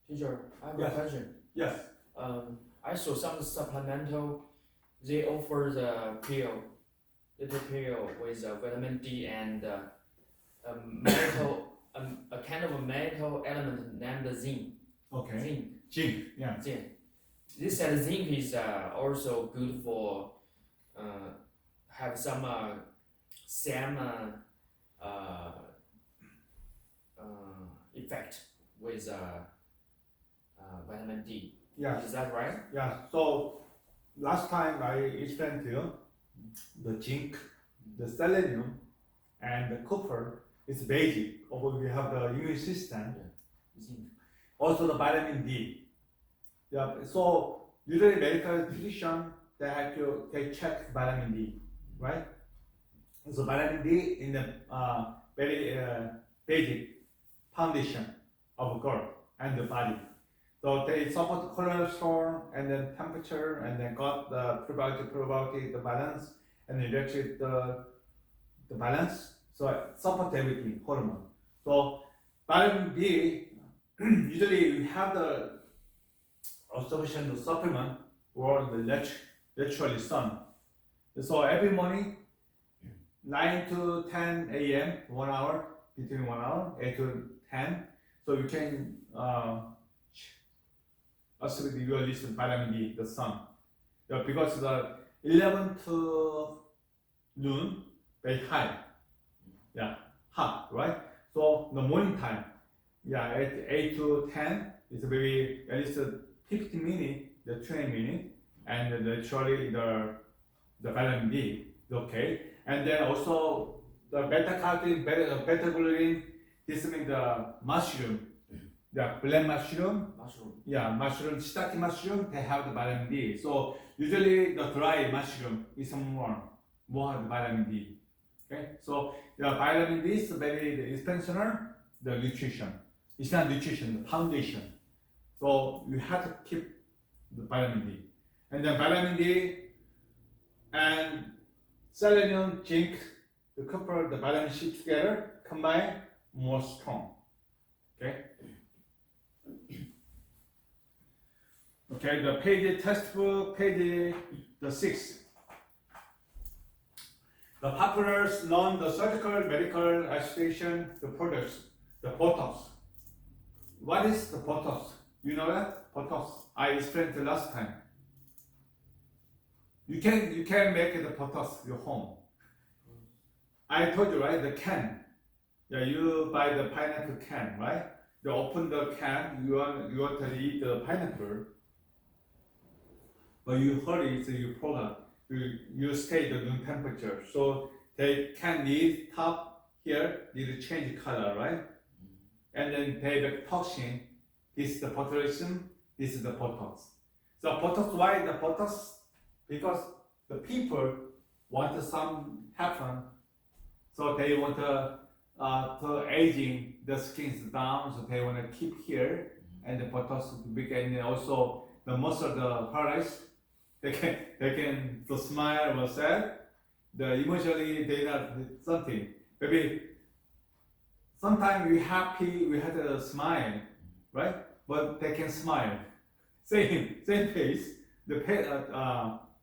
Teacher, I have Yes. a question. Yes. I saw some supplemental. They offer the pill, little pill with vitamin D and a kind of a metal element named zinc. Okay. Zinc. Zinc. Yeah. Zinc. This said zinc is also good for have some same effect with vitamin D. Yeah. Is that right? Yeah. So last time I explained to you the zinc, the selenium, and the copper is basic. Although we have the immune system. Zinc. Also the vitamin D. Yeah. So usually medical physician they check vitamin D, right? So vitamin D in the very basic foundation of gut and the body. So they support cholesterol and then temperature and then got the probiotic, the balance, and then electric the balance. So it support everything, hormone. So vitamin D, usually we have the sufficient supplement or the naturally sun. So every morning, 9 to 10 a.m., 1 hour, between 1 hour, 8 to 10. So you can also you will listen vitamin D, the sun. Yeah, because the 11 to noon, very high. Yeah, hot, right? So the morning time, yeah, at 8 to 10, it's very at least 15 minutes, the 20 minutes, and naturally the vitamin D is okay. And then also the beta carotene, beta glucan, this means the mushroom, the black mushroom. Mushroom. Yeah, mushroom, shiitake mushroom, they have the vitamin D. So usually the dry mushroom is more the vitamin D. Okay, so the vitamin D is very essential, the nutrition. It's not nutrition, the foundation. So you have to keep the vitamin D. And then vitamin D and selenium, zinc, the copper, the vitamin C together, combine more strong. Okay. Okay, the page textbook, page the 6. The popular known the surgical medical association, the products, the Botox. What is the Botox? You know that? Botox. I explained the last time. You can make the Botox your home. I told you, right? The can. Yeah, you buy the pineapple can, right? You open the can, you want to eat the pineapple, but you hurry, so you forgot. You stay the room temperature. So they can need top here, need to change color, right? And then they the toxin, this is the botulism, this is the Botox. So Botox, why the Botox? Because the people want some happen, so they want to aging the skin's down, so they want to keep here, and the Botox begin also the muscle, the paradise. They can to smile or sad. The emotionally they not something. Maybe sometimes we happy, we had a smile, right? But they can smile. Same face, the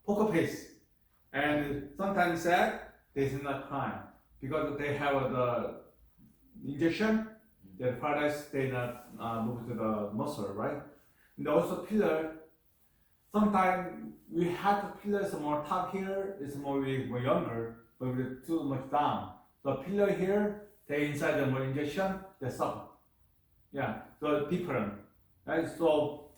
poker face. And sometimes sad, they do not cry because they have the injection. The paradise they not move to the muscle, right? And also pillar. Sometimes we have the pillars more top here, it's more younger, but we're too much down. So pillar here, they inside the more injection, they suffer. Yeah, so different. Right? So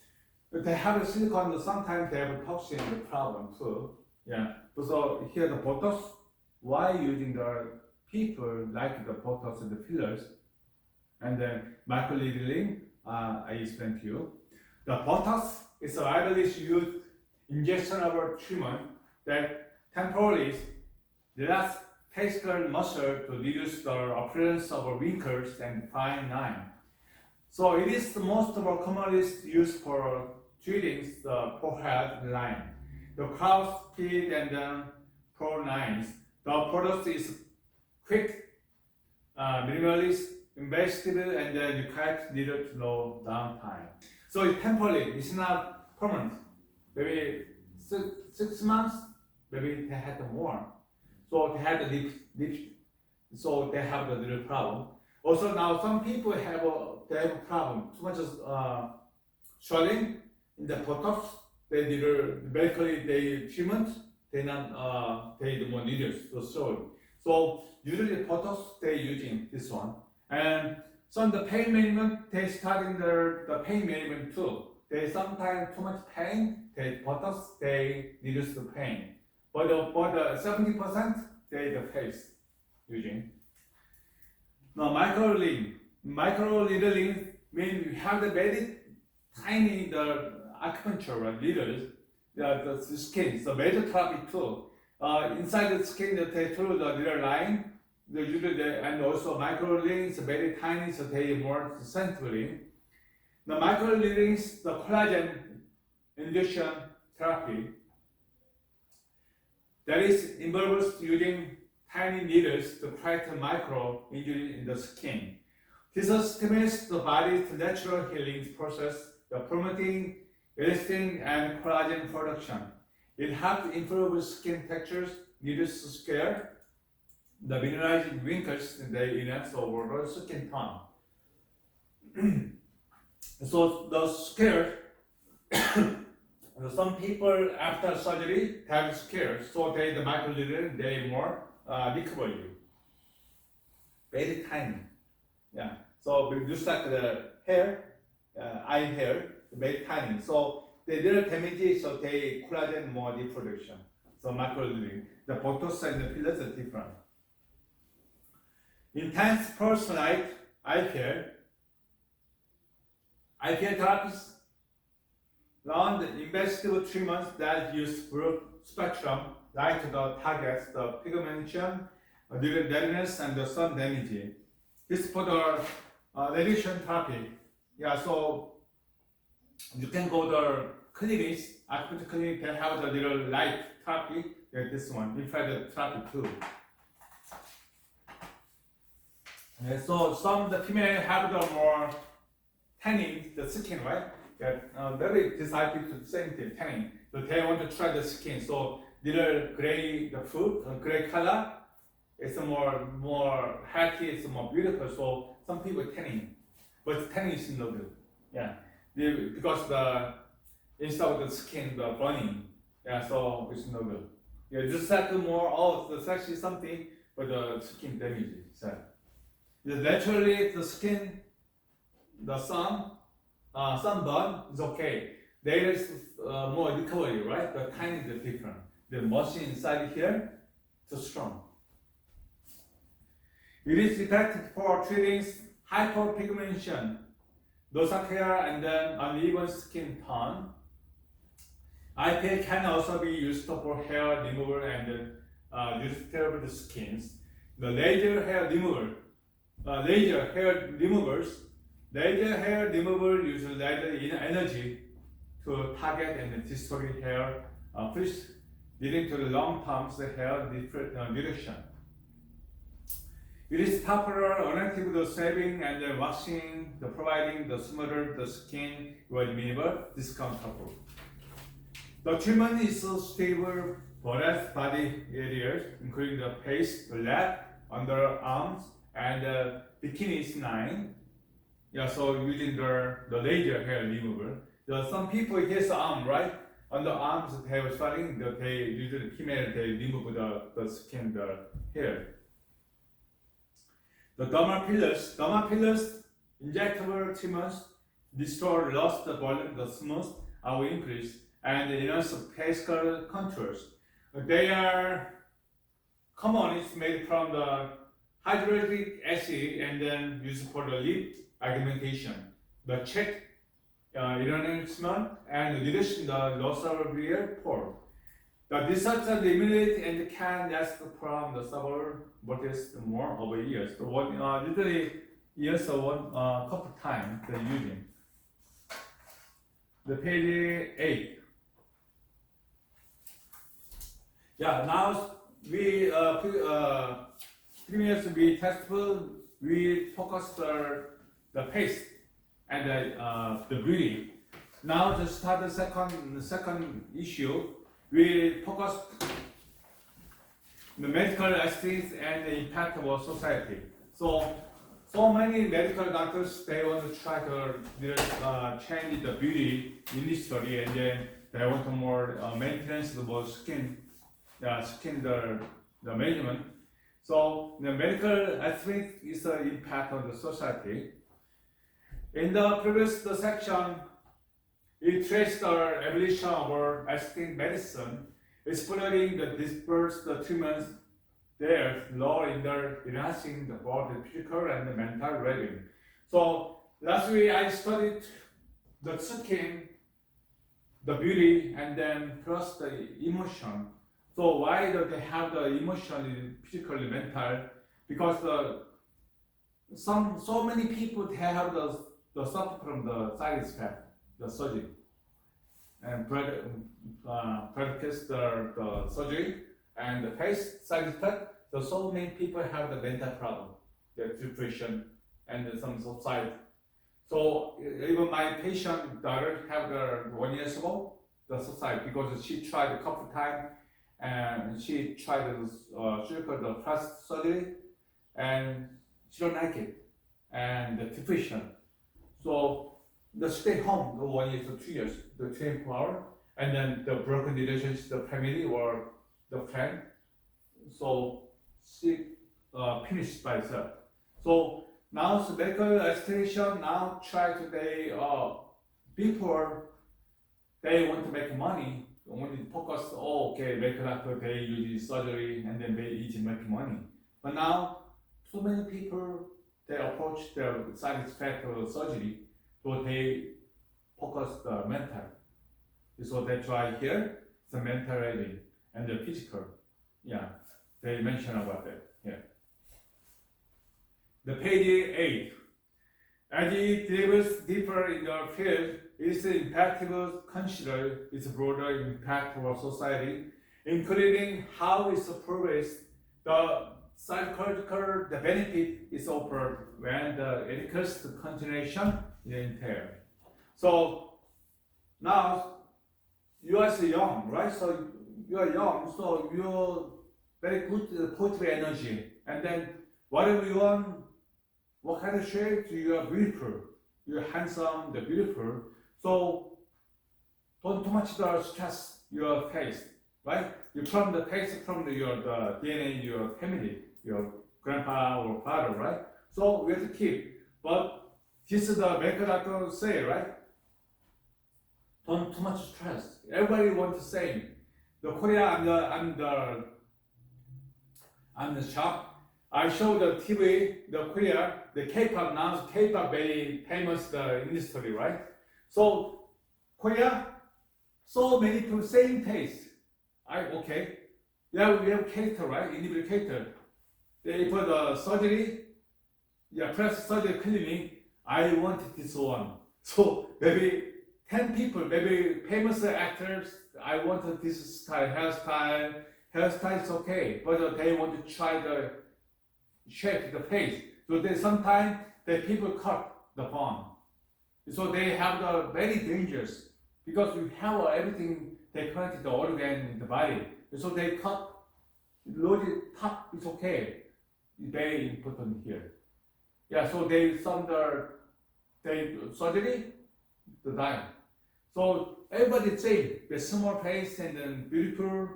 if they have a silicone, sometimes they have a toxin problem too. Yeah. So here the Botox, why using the people like the Botox and the fillers, and then microneedling, I explained to you. The Botox is a widely used injection of treatment that temporarily relax facial muscle to reduce the appearance of wrinkles and fine line. So it is the most commonly used for treating the forehead line, the crow's feet and then pro lines. The product is quick, minimalist, invasive, and then requires little to no downtime. So it's temporary, it's not permanent. Maybe 6 months, maybe they had more. So they had the lip, so they have the little problem. Also now some people have a problem, too much swelling in the Botox. They did basically they treatment, they not they the more needles to show. So usually Botox they using this one, and some the pain management they starting the pain management too. They sometimes too much pain, they Botox they reduce the pain, but the 70% they the face using. Now microneedling means you have the very tiny the acupuncture needles, the skin, so major therapy too. Inside the skin, they through the little line, and also microneedling is very tiny, so they more sensitively. The microneedling is the collagen induction therapy that is involves using tiny needles to create a micro injury in the skin. This stimulates the body's natural healing process, the promoting elastin and collagen production. It helps improve skin textures, reduce scare, the mineralizing wrinkles, and they enhance the overall skin tone. So the scare, some people after surgery have scare, so they the microneedling they more recover you. Very tiny, yeah. So we just like the hair, eye hair, very tiny. So they little damage, so they collagen more reproduction. So microneedling, the Botox and the fillers are different. Intense personalized eye care. Eye care therapies run the investigative treatments that use broad spectrum light to the targets the pigmentation, redness, and the sun damage. This for the radiation therapy. Yeah, so you can go to the clinics, acupuncture clinic, they have the little light therapy, like this one, infrared therapy too. So some of the female have the more tanning the skin, right? Very decided to the same thing, tanning. So they want to try the skin. So little gray the food, gray color, it's more healthy, it's more beautiful. So some people tanning, but tanning is no good. Yeah, because instead of the skin, the burning. Yeah, so it's no good. Yeah, just like more, the sex is something, but the skin damage. So naturally, the skin, the sunburn is okay. There is more recovery, right? The timing is different. The machine inside here is strong. It is effective for treating hyperpigmentation, dorsal hair, and then uneven skin tone. IPL can also be used for hair removal and disturbed skins. The laser hair removal use laser energy to target and destroy hair follicles, leading to the long-term hair reduction. It is popular alternative to shaving and washing, providing the smoother the skin was minimal, discomfortable. The treatment is stable for various body areas, including the face, the leg, underarms, and bikini line. Yeah, so using the laser hair removal. Some people here's the arm, right? Underarms, they were starting, they usually female, they remove the skin, the hair. The dermal pillars, injectable treatments, restore lost volume, the smooth, will increase, and enhance facial contours. They are common, it's made from the hyaluronic acid and then used for the lip augmentation. The check enhancement and reducing the loss of real pore. The results are limited and can last from the several months more over years. So literally years or couple times they're using. The page 8. Yeah, now we previously we testable, we focus the pace and the beauty. Now to start the second issue, we focus the medical aesthetics and the impact of our society. So many medical doctors, they want to try to change the beauty industry, and then they want to more maintenance the more skin the management. So the medical aesthetics is the impact on the society. In the previous section, we traced the evolution of our aesthetic medicine, exploring the dispersed treatments there, lowering enhancing both the physical and the mental well-being. So last week I studied the skin, the beauty, and then plus the emotion. So why do they have the emotion, physical, mental? Because so many people they have the suffer from the side effect, the surgery, and practice the surgery and the face side effect. So many people have the mental problem, the depression, and some suicide. So even my patient daughter have the 1 year ago the suicide because she tried a couple times and she tried the surgical the plastic surgery and she don't like it and the depression. So the stay home the 1 year to 2 years, the 24 hours, and then the broken relationship, the family or the friend. So she finished by herself. So now the medical aesthetic now try to before they want to make money, only focus, medical doctor, they use surgery and then they easy make money. But now, so many people, they approach the side effect of surgery, so they focus the mental. So they try here, the mental well-being and the physical. Yeah, they mention about that here. The page 8. As it delves deeper in the field, it is imperative to consider its broader impact for society, including how it supports the psychological the benefit is offered when the educates the continuation is entailed. So now you are young, right? So you are young, so very good poetry energy. And then whatever you want, what kind of shape, you are beautiful, you're handsome, you're beautiful. So don't too much stress your face, right? You from the face from the DNA, your family, your grandpa or father, right? So we have to keep. But this is the medical doctor say, right? Don't too much stress. Everybody wants the same. The Korea, I'm the shop. I show the TV, the Korea, the K-pop now. K-pop very famous the industry, right? So Korea, so many people same taste. Okay. Yeah, we have character, right? Individual character. They for the surgery, yeah, plastic surgery cleaning. I want this one. So maybe 10 people, maybe famous actors. I want this style, hairstyle. Hairstyle is okay, but they want to try the shape, the face. So they sometimes the people cut the bone. So they have the very dangerous because you have everything they connected the organ in the body. So they cut, loaded top is okay. It's very important here. Yeah, so they surgery, the die. So everybody same, the small face and then beautiful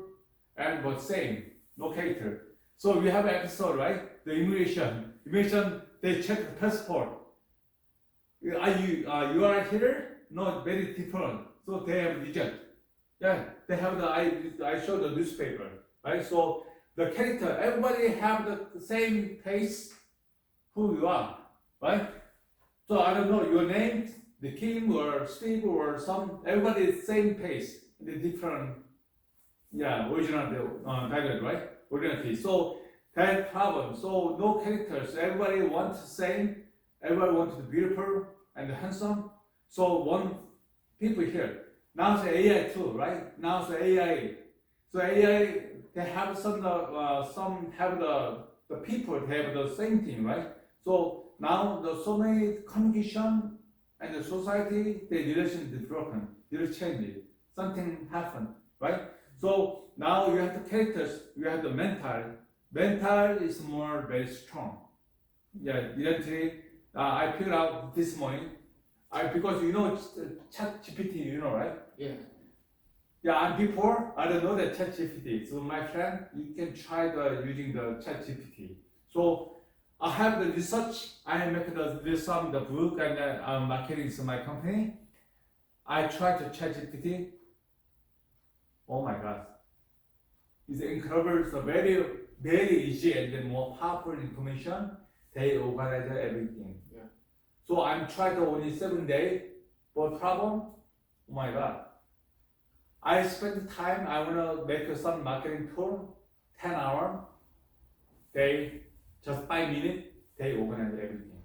and but same, no character. So we have an episode, right? The immigration. Immigration, they check the passport. Are you are here? No, very different. So they have reject. Yeah, they have I show the newspaper, right? So the character, everybody have the same face, who you are, right? So I don't know your name, the Kim or Steve or everybody is same face, the different, yeah, original dialect, right? Originality. So that problem. So no characters. Everybody wants the same. Everybody wants to be beautiful and handsome. So one people here. Now it's AI too, right? Now it's AI. So AI, they have some have the people, they have the same thing, right? So now the so many communication and the society, the relation is broken, it is changed, something happened, right? So now you have the characters, you have the mental. Mental is more very strong. Yeah, eventually, I figured out this morning, because you know ChatGPT, you know, right? Yeah. Yeah, and before I don't know the ChatGPT. So my friend, you can try using the ChatGPT. So I have the research. I make some the book and marketing to my company. I try to ChatGPT. Oh my God, it's incredible. It's a very very easy and then more powerful information. They organize everything. Yeah. So I'm trying to only 7 days. But problem, oh my God. I spend time, I wanna make some marketing tool, 10 hours. They just 5 minutes, they organize everything.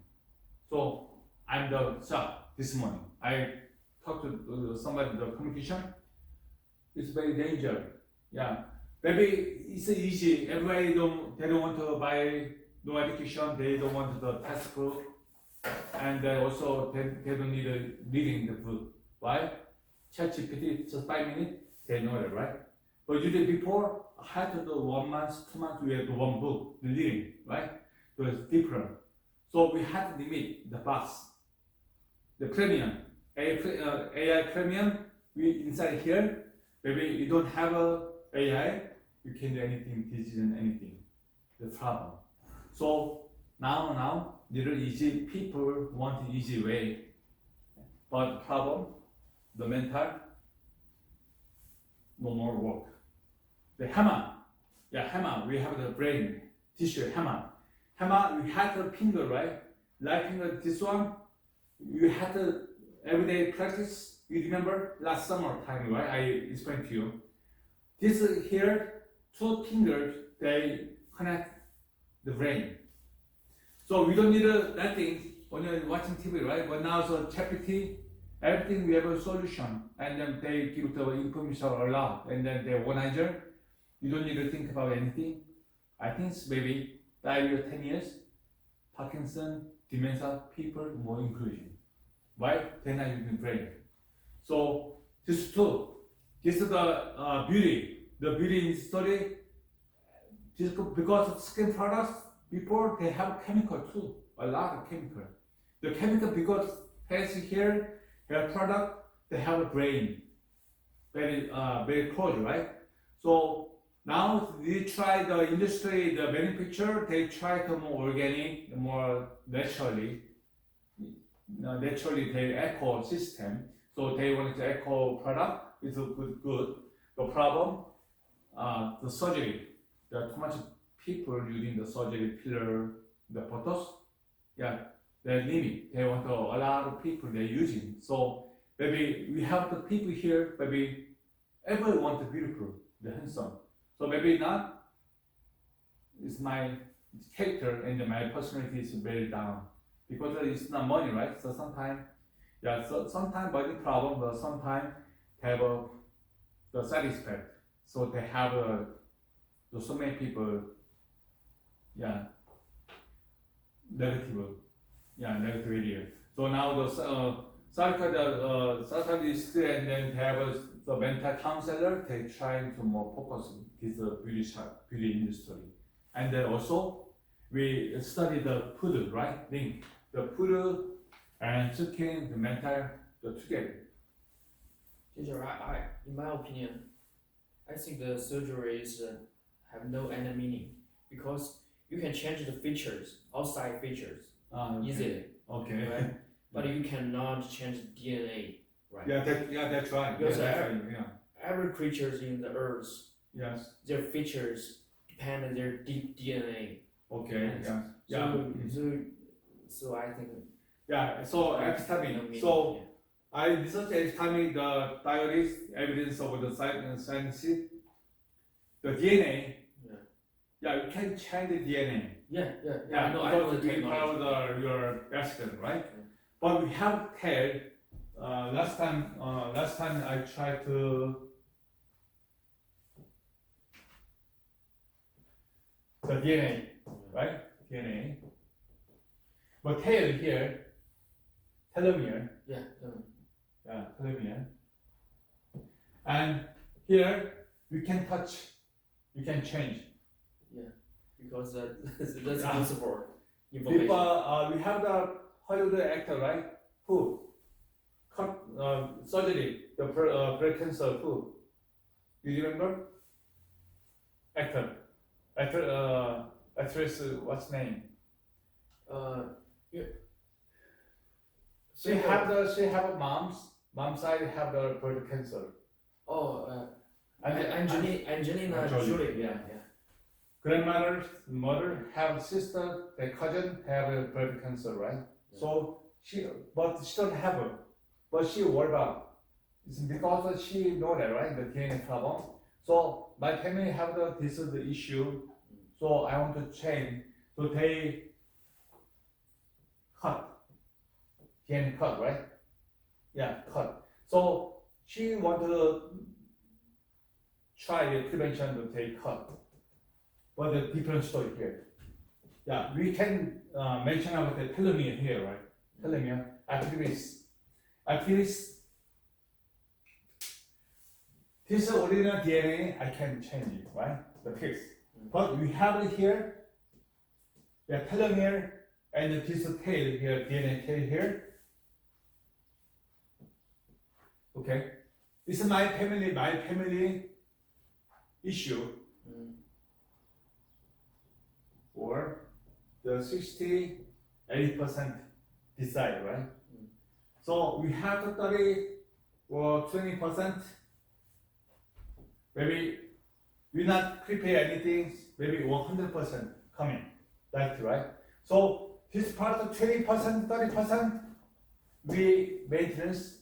So I'm the shock this morning. I talked to somebody in the communication. It's very dangerous. Yeah. Maybe it's easy. Everybody they don't want to buy no education. They don't want the textbook, and also they don't need reading the book. Why? ChatGPT just 5 minutes. They know that, right? But you did before. I had to do 1 month, 2 months. We had one book, the reading, right? It was different. So we had to limit the box, the premium, AI premium. We inside here. Maybe you don't have a AI, you can do anything, decision, anything. The problem. So now, little easy, people want easy way. But the problem, the mental, no more work. The hammer, we have the brain, tissue, hammer. Hammer, we had the finger, right? Like finger, this one, you had the everyday practice. You remember last summer time, right? I explained to you. This here, 2 fingers, they connect the brain. So we don't need nothing when you're watching TV, right? But now so ChatGPT, everything we have a solution, and then they give the information a lot, and then they organizer. You don't need to think about anything. I think it's maybe 5 or 10 years, Parkinson, dementia, people more inclusion. Why? They're not using brain. So this is the beauty. The beauty in story. Because skin products before they have chemical too, a lot of chemical. The chemical because has here, hair product, they have a grain, very close, right? So now we try the industry, the manufacturer, they try to more organic, more naturally, naturally their eco system. So they want the eco product is a good. The problem, the surgery. There are too much people using the surgery pillar, the botox. Yeah, they limit. They want a lot of people they're using. So maybe we have the people here. Maybe everyone want the beautiful, the handsome. So maybe not. It's my character and my personality is very down because it's not money, right? So sometimes, yeah, so sometimes money problem, but sometimes have the satisfaction. So they have so many people, yeah, negative area. So now the psychologist and then have the mental counselor. They trying to more focus this beauty industry, and then also we study the food, right? Link the food and skin, the mental, the together. Teacher, in my opinion, I think the surgeries have no end meaning because you can change the features, outside features, easily, Okay. right? But you cannot change DNA, right? That's right. Because that's right. Yeah. Every creatures in the earth, Yes. their features depend on their deep DNA. Okay. Yes. Yeah. Yeah. So I think. Yeah. So epistemic. So I researched epistemic the diaries evidence of the science. The DNA. Yeah, you can change the DNA. Yeah. Yeah, I know the because we technology. follow your accident, right? But we have tell. Last time I tried to the DNA, right? DNA. But tail here, telomere. Yeah. Yeah, telomere. And here you can touch, you can change. Because that's Yeah. possible information. People, we have the Hollywood actor, right? Who cut surgery, the breast cancer. Who? Do you remember? Actress. What's name? Yeah. She have a mom side have the breast cancer. Oh, And Angelina Jolie. Jolie. Yeah. Grandmother's mother have sister, their cousin have a breast cancer, right? Yeah. So she don't have it, but she worried about. It's because she know that, right? The DNA problem. So my family have this is the issue. So I want to change. So they cut. DNA cut, right? Yeah, cut. So she want to try the prevention to take cut. But the different story here. Yeah, we can mention about the telomere here, right? Telomere, activities. This original DNA, I can change it, right? The piece. But we have it here, yeah, telomere, and this tail here, DNA tail here. Okay, this is my family issue. Or the 60-80% decide, right? So we have to 30 or 20%. Maybe we not prepare anything. Maybe 100% coming. That's right. So this part of 20%, 30%, we maintenance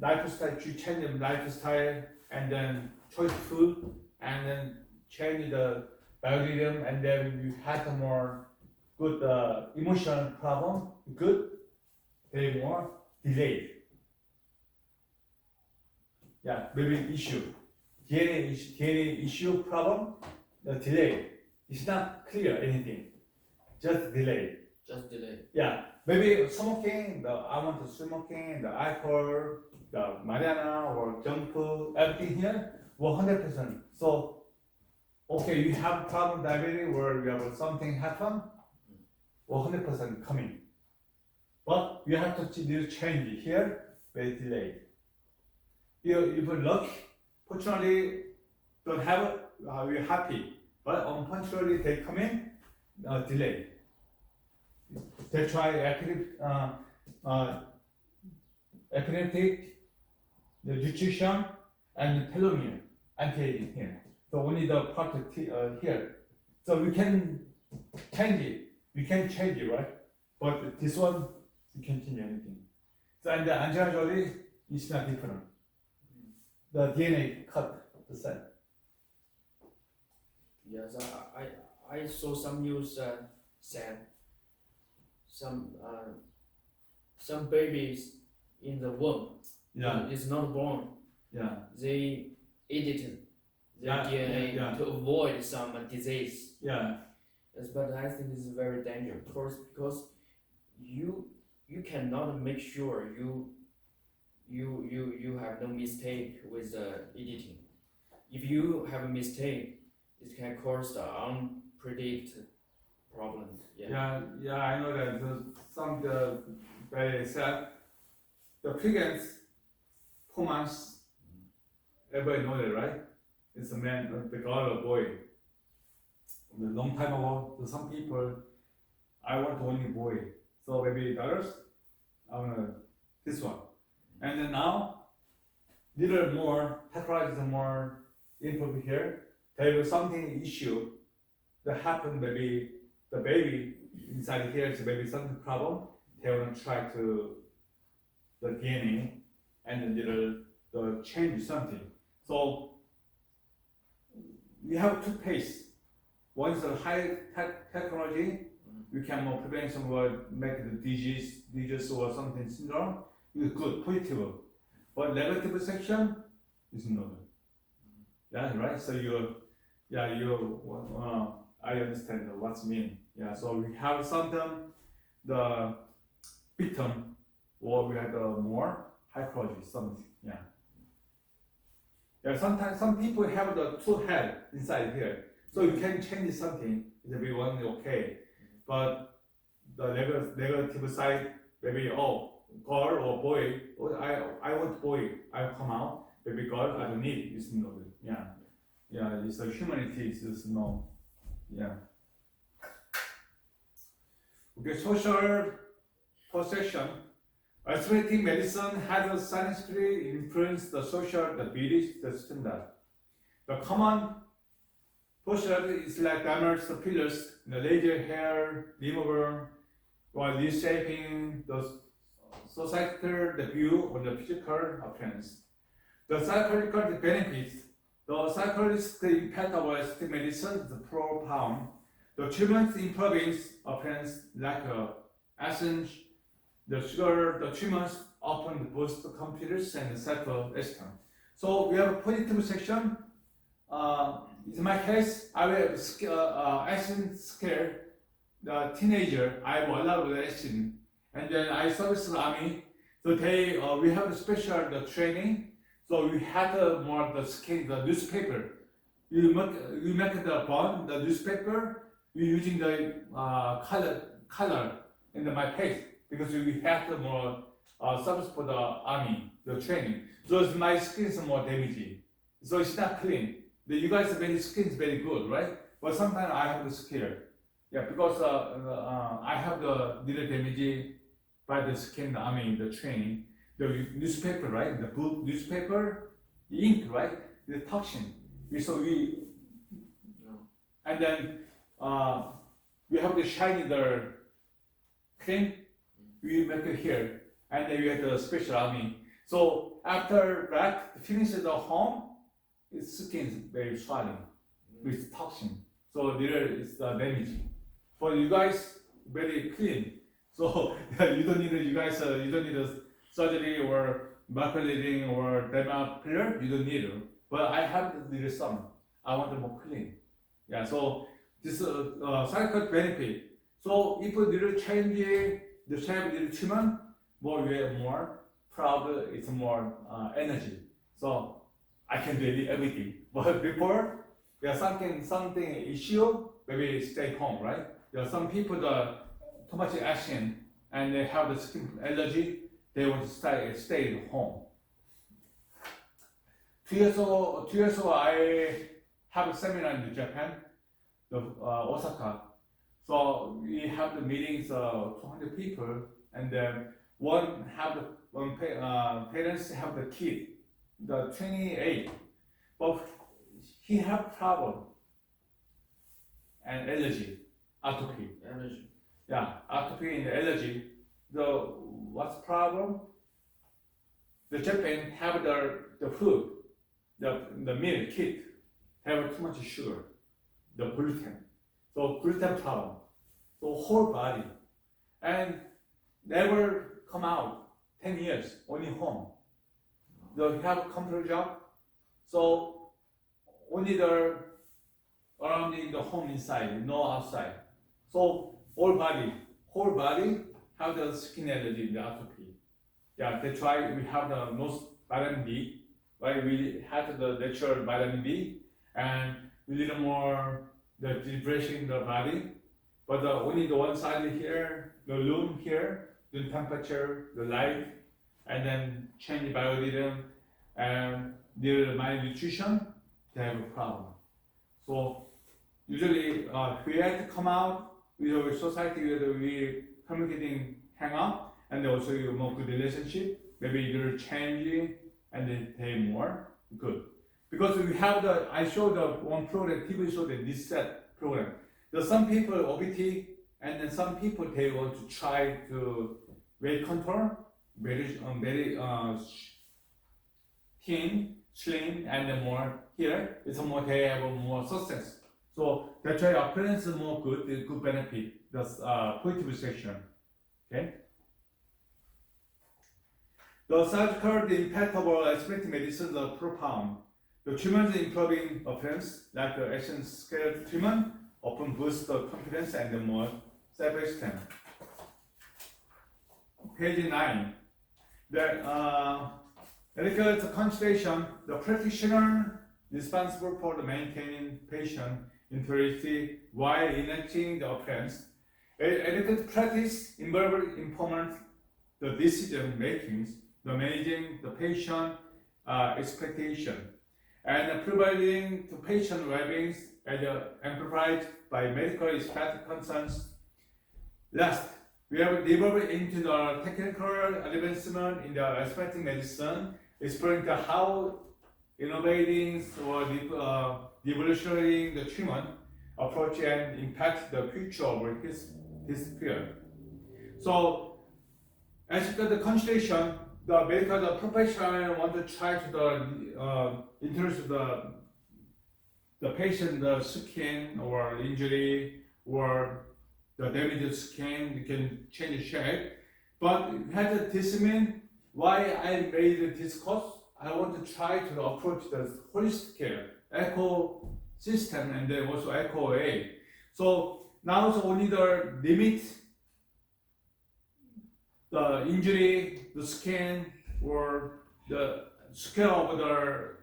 lifestyle, to change the lifestyle, and then choice food, and then change the biorhythm, and then you had a more good emotional problem, good, they more delayed. Yeah, maybe issue. DNA issue problem, the delay. It's not clear anything, just delay. Just delay. Yeah, maybe smoking, I want to smoking, the alcohol, the marijuana or junk food, everything here, 100%. So okay, you have problem diabetes where you have something happen, 100% coming. But you have to do change here, very delayed. Here, if you're lucky, fortunately, don't have it, we're happy. But unfortunately, they come in, delayed. They try epigenetic, the nutrition, and telomere, anti-aging here. So only the part here. So we can change it. We can change it, right? But this one, you can't change anything. So and unusually, it's not different. The DNA cut the cell. Yes, I saw some news said some babies in the womb is not born. Yeah. They edited their Yeah, DNA yeah. to avoid some disease. Yeah. Yes, but I think this is very dangerous because you cannot make sure you have no mistake with the editing. If you have a mistake, it can cause the unpredicted problems. Yeah, I know that some they said the pregnant 4 months. Everybody know that, right? It's a man, the girl or boy. A long time ago, to some people, I want only boy. So maybe others, I want this one. And then now, little more, technology is more improved here. There is something issue that happened, maybe the baby inside here is maybe something problem. They want to try to the DNA and then the change something. So we have two pace. One is the high technology. We can prevent some make the disease or something syndrome. It's good, positive. But negative section is not. Yeah, right. So I understand what's mean. Yeah. So we have something the bitten or we have the more high quality something. Yeah. Yeah. Sometimes some people have the two head inside here, so you can change something. It's everyone okay, but the negative side maybe girl or boy. I want boy. I come out. Maybe girl I don't need. It's not. Yeah. Yeah. It's a humanity. It's no. Yeah. Okay. Social perception. Alternative medicine has scientifically influenced the social, the beliefs, the standard. The common postulate is like damage the pillars, the laser hair removal, while reshaping the societal the view on the physical appearance. The psychological benefits, the psychological impact of aesthetic medicine is profound. The treatment improving appearance like essence. The sugar, the treatments often boost the confidence and self-esteem. So we have a positive section. In my case, I have action scare. The teenager, I have a lot of action, and then I service the army. So we have a special training. So we had more the skin, the newspaper. You make the bond, the newspaper. You using the color in my face. Because we had more service for the army, the training. So my skin is more damaging. So it's not clean. You guys' skin is very good, right? But sometimes I have the scare. Yeah, because I have the little damage by the skin, the training. The newspaper, right? The book newspaper, the ink, right? The toxin. And then we have to shine the cream. We make it here, and then we have the special army. So after that, finishes the home, its skin is very swelling with toxin. So there is the damage. For you guys, very clean. So you don't need a surgery or maculating or derma filler. You don't need it. But I have the little some. I want them more clean. Yeah. So this cycle benefit. So if you little change. The shape little treatment, more proud, it's more energy. So I can do everything. But before, something issue, maybe stay home, right? There are some people that too much action and they have the skin allergy, they want to stay at home. 2 years ago, I have a seminar in Japan, Osaka. So we have the meetings, 200 people, and then parents have the kid, the 28, but he have problem and allergy, atopy. Allergy. Yeah, atopy and allergy. What's the problem? The Japan have the food, the meal kit have too much sugar, the gluten. So gluten problem. So whole body. And never come out 10 years, only home. They have a computer job. So only around in the home inside, no outside. So whole body have the skin allergy, the atopy. Yeah, that's why we have the most vitamin D. Why we have the natural vitamin D and a little more the depression in the body. But only the one side here, the room here, the temperature, the light, and then change biorhythm and their malnutrition, they have a problem. So usually we have to come out with our society where we communicating, hang out, and also you more good relationship. Maybe you're changing and then pay more good. Because we have I showed the one program, TV show, the reset program. There's some people obesity, and then some people they want to try to weight control, very thin, slim, and then more here. It's more they have more success. So that's why appearance is more good benefit. That's positive section. Okay. The surgical impact of aesthetic medicine is profound. The treatment is improving appearance, like the action scale treatment, often boosts the confidence and the more self-esteem. Page 9. The medical consultation, the practitioner responsible for the maintaining patient integrity while enacting the appearance. Adequate practice involves informant the decision makings, the managing the patient expectation, and providing to patient well-being as amplified by medical aesthetic concerns. Last, we have developed into the technical advancement in the aesthetic medicine, exploring how innovating or revolutionary the treatment approach and impact the future of his field. So, as for the consultation, the medical professional want to try to interest the patient the skin or injury or the damaged skin, you can change the shape. But had this mean why I made this course? I want to try to approach the holistic care, eco system, and then also eco A. So now it's only the limit the injury, the skin, or the scale of the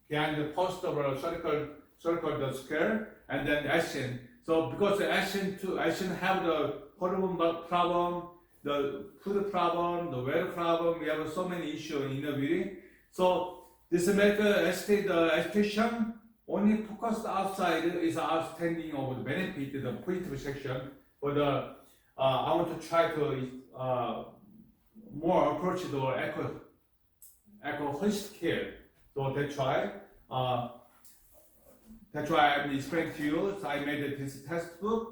behind the post of a circle the scale, and then the action. So because the action have the hormone problem, the food problem, the weather problem, we have so many issues in the beauty. So this medical education only focused outside is outstanding of the benefit, the positive section. But I want to try to more approach the eco holistic care. So that's why I'm explaining to you. So I made this textbook.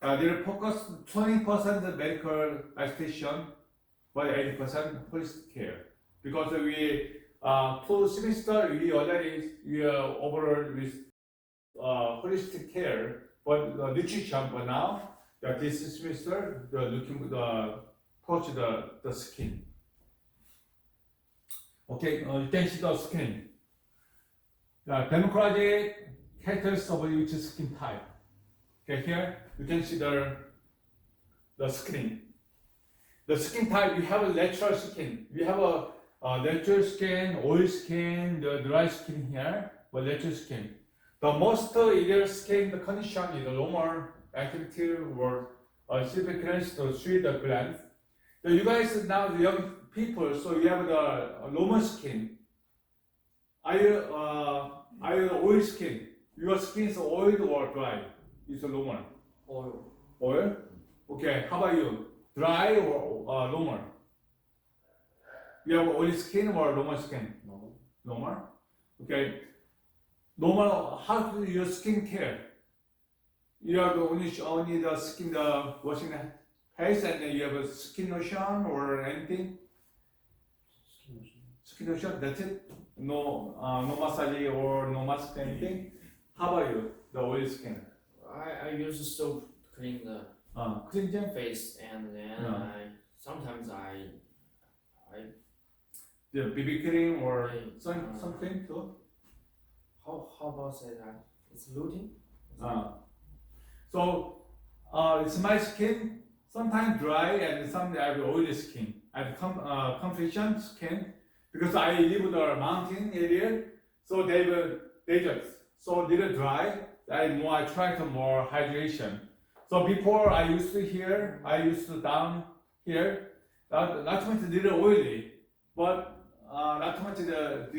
They focus 20% medical education, but 80% holistic care. Because we 2 semesters we are overall with holistic care, but nutrition. But now this semester looking approach the skin. Okay, you can see the skin. The democratic characteristics of each skin type. Okay, here you can see the skin. The skin type, we have a natural skin. We have a natural skin, oil skin, the dry skin here, but natural skin. The most ideal skin condition is normal activity or civic clearance to treat the glands. So you guys now the young people, so you have the normal skin. Are you oil skin? Your skin is oiled or dry? It's normal. Oil. Oil? Okay. How about you? Dry or normal? You have oily skin or normal skin? Normal. Okay. Normal. How do your skin care? You have only the skin washing the face, and then you have a skin lotion or anything. Skin lotion. That's it. No massage or no mask anything. How about you? The oily skin. I use soap to clean the cleansing. face, and then sometimes I The BB cream or I- something too. how about say that it's looting. So it's my skin. Sometimes dry and sometimes I have oily skin. I have completion skin because I live in the mountain area. So they will desert. So little dry. I try to more hydration. So before I used to here, I used to down here. Not much little oily, but not much the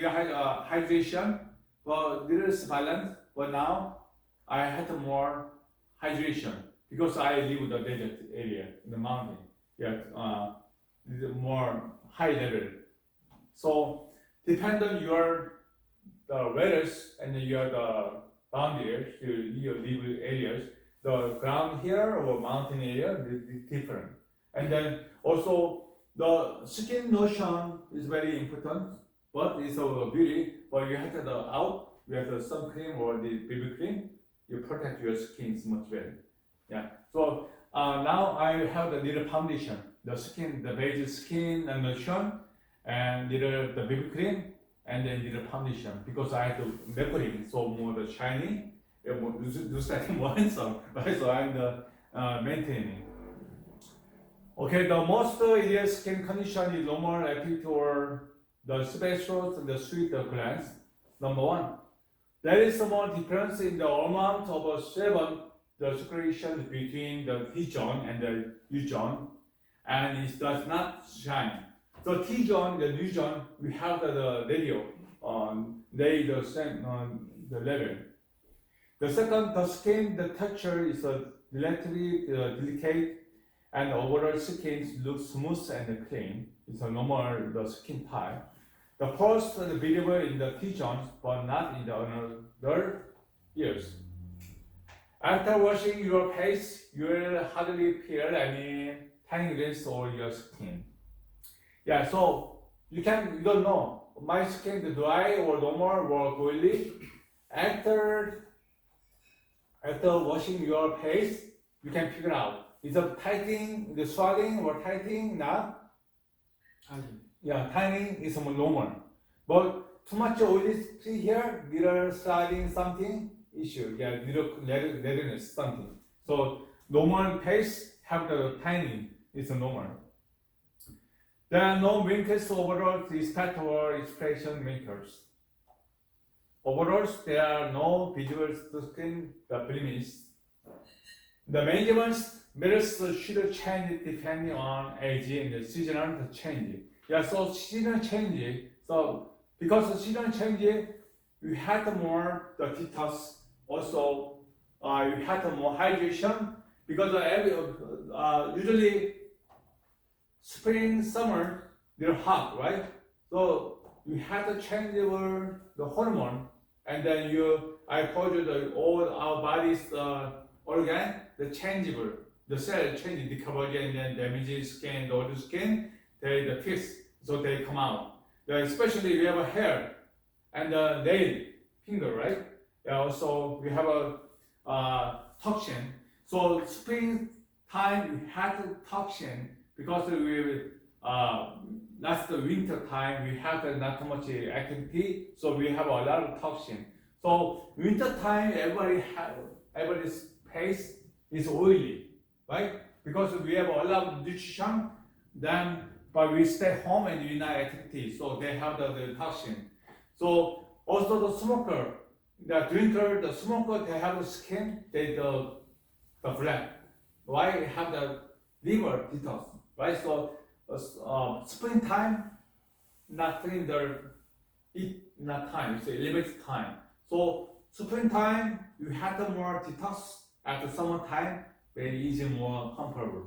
hydration, but little balance. But now I had more hydration because I live in the desert area in the mountain. Yeah, more high level. So depend on your the weathers and your the boundaries, your live areas. The ground here or mountain area is different. And then also the skin lotion is very important, but it's a beauty. But you have to you have the sun cream or the BB cream. You protect your skin much better. Yeah. So now I have the little foundation, the skin, the base skin and lotion, and little the BB cream, and then little foundation because I have to decorate so more the shiny. Looks like more handsome, right? So I'm maintaining. Okay, the most ideal skin condition is normal activity or the special and the sweet glands. Number one, there is more difference in the amount of sebum, the secretion between the T zone and the U zone, and it does not shine. So T zone, the U zone, we have the radio they the same the level. The second, the skin, the texture is relatively delicate, and overall skin looks smooth and clean. It's a normal the skin type. The pores are visible in the T zones, but not in the other ears. After washing your face, you will hardly feel any tanginess on your skin. Yeah, so you don't know my skin is dry or normal or oily. After washing your face, you can figure out is it tightening, the swelling or tightening, not? Yeah, tightening is more normal. But too much oily here, little swelling something issue, yeah, little redness something. So normal face have the tightening is normal. There are no wrinkles overall respect or expression wrinkles. Overall, there are no visible skin blemish. The measurements mirrors should change depending on age and the seasonal change. Yeah, so seasonal change. So because of seasonal change, you had more the detox. Also, you had more hydration because usually spring, summer they're hot, right? So you had to change the hormone, and then I told you all our body's organ, the changeable, the cell change, the collagen and then damaged skin, the old skin, they fix, so they come out. Especially we have a hair and the nail, finger, right? Also we have a toxin. So spring time we had the toxin because that's the winter time, we have not much activity, so we have a lot of toxin. So winter time, everybody's face is oily, right? Because we have a lot of nutrition, but we stay home and we not activity, so they have the toxin. So also the smoker, the drinker, the smoker, they have the skin, they the black. Why have the liver detox? Right? So springtime, not in the eat not time, it's a limited time. So springtime you have the more detox. After summertime, very easy, more comfortable.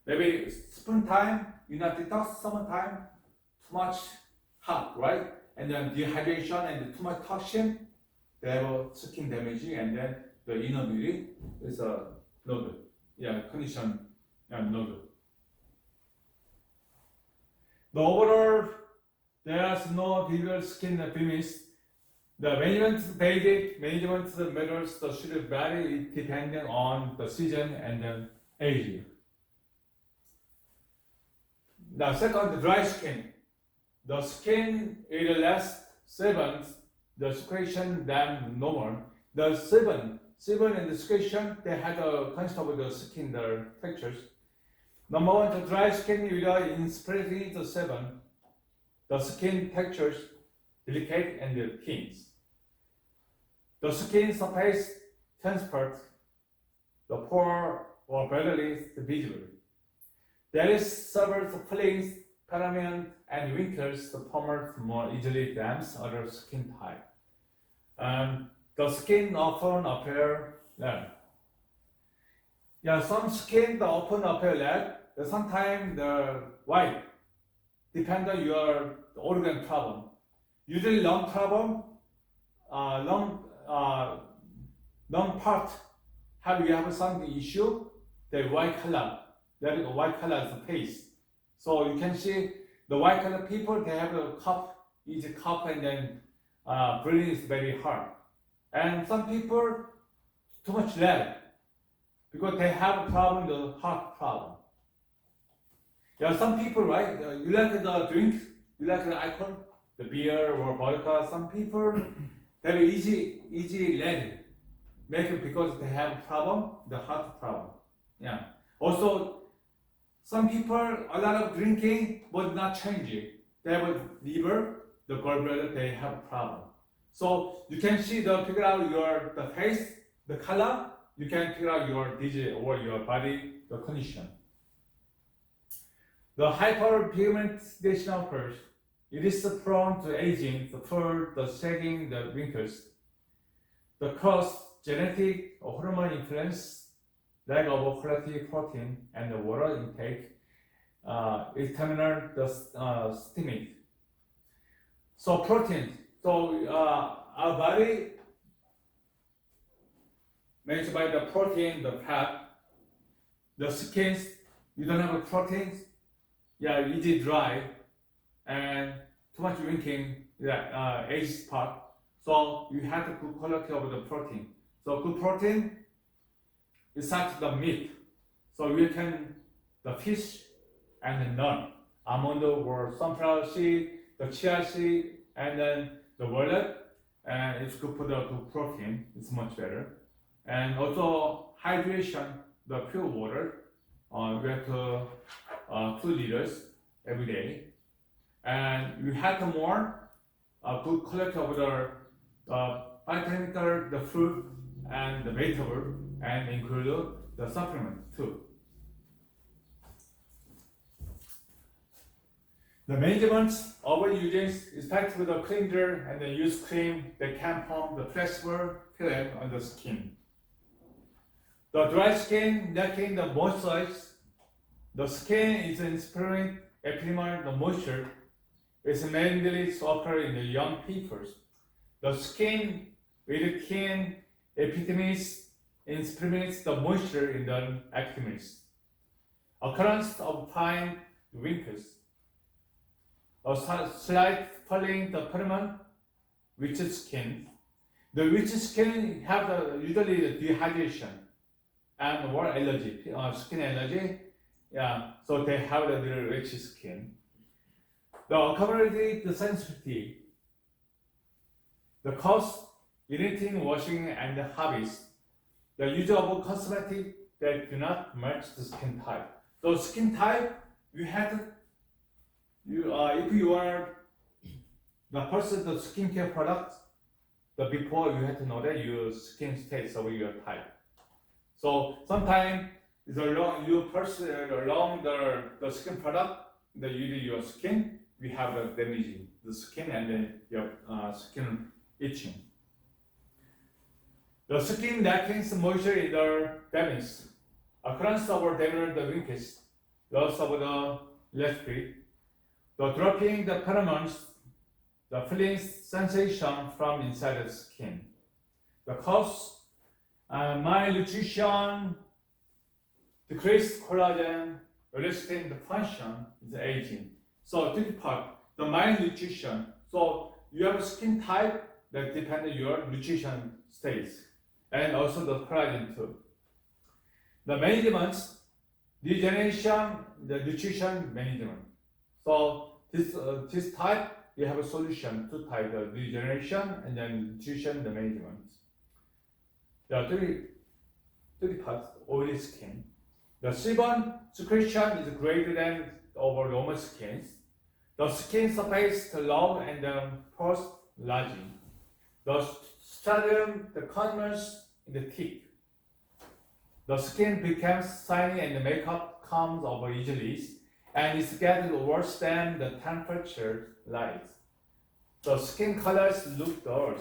Maybe springtime you not detox, summertime too much hot, right? And then dehydration and too much toxin, they have skin damage, and then the inner beauty is no good. Yeah, condition no good. The overall, there's no visual skin blemish. The basic management methods should vary depending on the season and then age. The second, the dry skin. The skin is less sebum, the secretion than normal. The sebum and the secretion, they have a constant of the skin, the textures. Number one, the dry skin without spreading the sebum, the skin textures delicate and thin. The skin surface transparent, the pore or barely visible. There is several flames, pyramid, and wrinkles that promote more easily than other skin type. The skin often appear red. Yeah, some skin often appear red. Sometimes the white, depend on your organ problem. Usually lung problem, lung part, you have some issue, the white color. That is white color is the face. So you can see the white color people, they have a cough, easy cough, and then breathing is very hard. And some people too much red because they have a problem, the heart problem. There are some people, right? You like the drink, you like the alcohol, the beer or vodka. Some people they have easy red, make it because they have a problem, the heart problem. Yeah. Also, some people a lot of drinking but not changing. They have a liver, the gallbladder, they have a problem. So you can figure out the face, the color. You can figure out your disease or your body, the condition. The hyperpigmentation occurs. It is prone to aging, the fur, the sagging, the wrinkles. The cause, genetic or hormone influence, lack of quality protein, and the water intake, external the stimulate. So protein. So our body made by the protein, the fat, the skins. You don't have a protein. Yeah, easy dry, and too much drinking, age part. So you have the good quality of the protein. So good protein is such the meat. So you can the fish and the nut, almond or sunflower seed, the chia seed, and then the walnut, and it's good for the good protein. It's much better. And also hydration, the pure water. We have to 2 liters every day, and you have to more good quality of the botanical, the fruit and the vegetable, and include the supplement too. The management of users is packed with a cleanser and then use cream that can form the flexible film on the skin. The dry skin lacking the moisture, the skin is experiencing epidermal the moisture is mainly occur in the young people. The skin with thin epidermis experiments the moisture in the epidermis. Occurrence of fine wrinkles. A slight falling the permanent rich skin. The rich skin have usually the dehydration and more allergy, skin allergy. Yeah, so they have the rich skin. The occurrence, the sensitivity, the cost, irritating washing and the hobbies, the use of cosmetic that do not match the skin type. So skin type, if you are the person the skincare products, the before you have to know that your skin stays over your type. So sometimes it's along you person along the skin product that you do your skin, we have the damaging the skin and then your skin itching. The skin lacking moisture is the damage. Occurrence of damage the wrinkles, loss of the elastic, the dropping the pheromones, the feeling sensation from inside the skin. The cause, malnutrition, decreased collagen, resisting the function is aging. So this part, the malnutrition. So you have a skin type that depends on your nutrition status, and also the collagen too. The management, regeneration, the nutrition management. So this type, you have a solution to type the regeneration and then nutrition, the management. There are three parts, oily skin. The sebum secretion is greater than over normal skins. The skin surface is low and the pores large. The stratum, the corners in the thick. The skin becomes shiny and the makeup comes over easily, and it gets worse than the temperature rise. The skin colors look dull.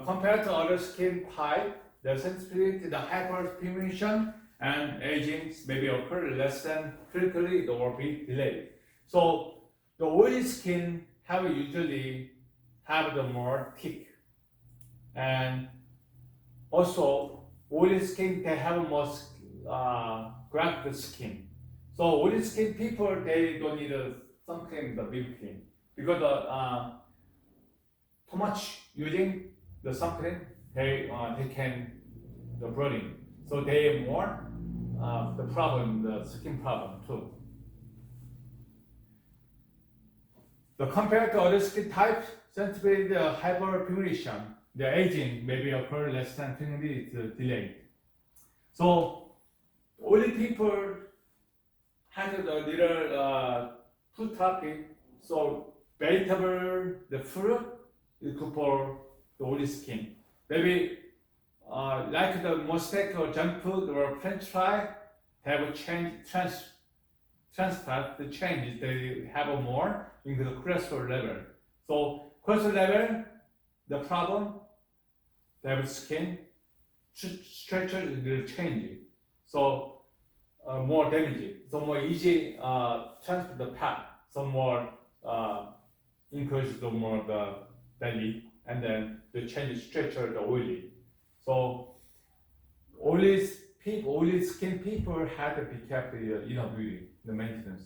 Compared to other skin type, the sensitivity, the hyperpigmentation, and aging maybe occur less than critically or be delayed. So the oily skin usually have the more thick, and also oily skin they have more cracked skin. So oily skin people they don't need sun cream, the BB cream, because too much using the sun cream they can the burning. So they have more the problem, the skin problem too. The compared to other skin types, sensitivity the hyperpigmentation, the aging maybe occur less than 20 minutes delayed. So oily people have a little food topic. So vegetable, the fruit is good for the oily skin. Maybe like the mistake or junk food or French fry, have a transfer the changes they have more in the cholesterol level. So cholesterol level, the problem, they have skin structure will change. So more damaging. So more easy transfer the fat. So more increase the more the belly, and then the change structure the oily. So oily skin people have to be careful beauty, the maintenance.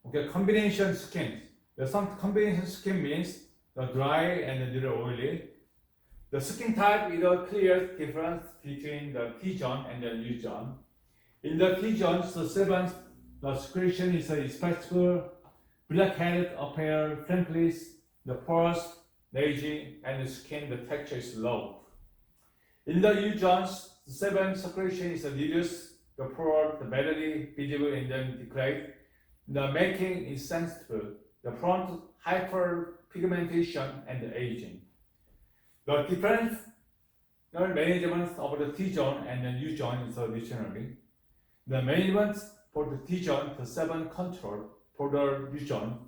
Okay, combination skins. Some combination skin means the dry and the little oily. The skin type is a clear difference between the T zone and the U zone. In the T zone, the sebum, the secretion is expressive, blackheaded appear frankly, the pores lazy, and the skin the texture is low. In the U zones, the sebum secretion is reduced, the pore the badly visible and then decayed. The making is sensitive, the prone hyperpigmentation and the aging. The difference management of the T zone and the U zone is additionally. The management for the T zone, the sebum control for the U zone,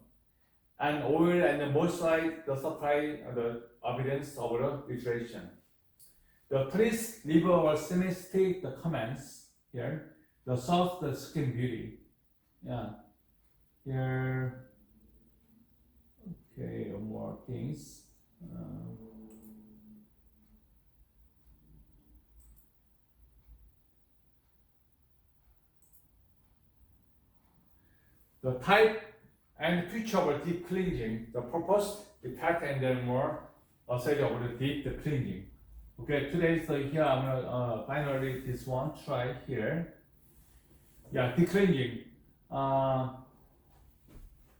and oil and the moisturize the supply the evidence of the iteration. Please leave our semester the comments here. The soft the skin beauty. Yeah. Here. Okay, more things. The type and feature of deep cleansing, the purpose, effect, and then more say of the deep cleansing. Okay, today so here I'm gonna finally this one try here. Yeah, deep cleansing.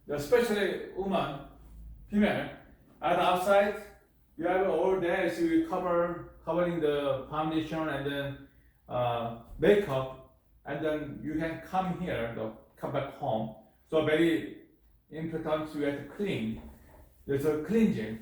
Especially woman, female, at the outside you have all day so you covering the foundation and then makeup, and then you can come here, come back home. So very important you have to clean There's a cleansing.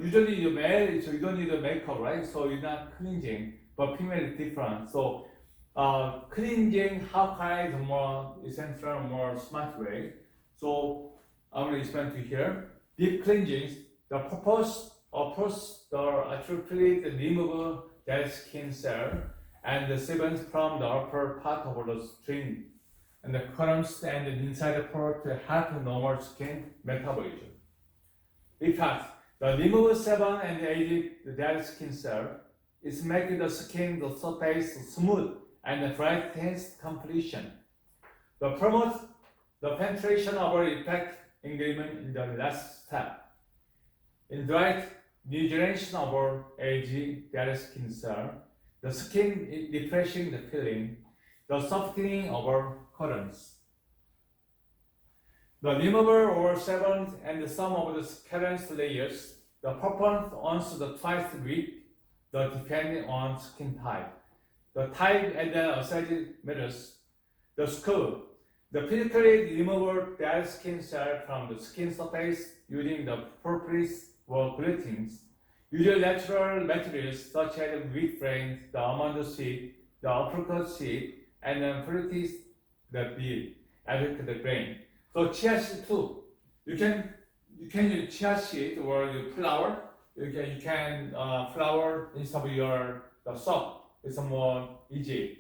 Usually you male, so you don't need a makeup, right? So you're not cleansing, but female is different. So cleansing, how can I more essential, more smart way? So I'm going to explain to you here. Deep cleansing, the purpose of first the atrophy remove dead skin cell and the sebums from the upper part of the string and the currents and the inside part to help normal skin metabolism. In fact, the remove sebum and the dead skin cell is making the skin the surface smooth and brightens completion. The promote the penetration of our effect ingredient in the last step. In right regeneration of our aging dead skin cell, the skin is refreshing the feeling, the softening of our currents. The removal or sebum and some of the scalene layers, the performance once the twice a week, the depending on skin type. The type and the associated matters. The skull, the physically removal dead skin cell from the skin surface using the propolis or gluten's. Usually natural materials such as wheat grain, the almond seed, the apricot seed, and then fruities, the bean, and the grain. So chia seed too. You can use chia seed or you flour. You can flour instead of your the soap. It's more easy.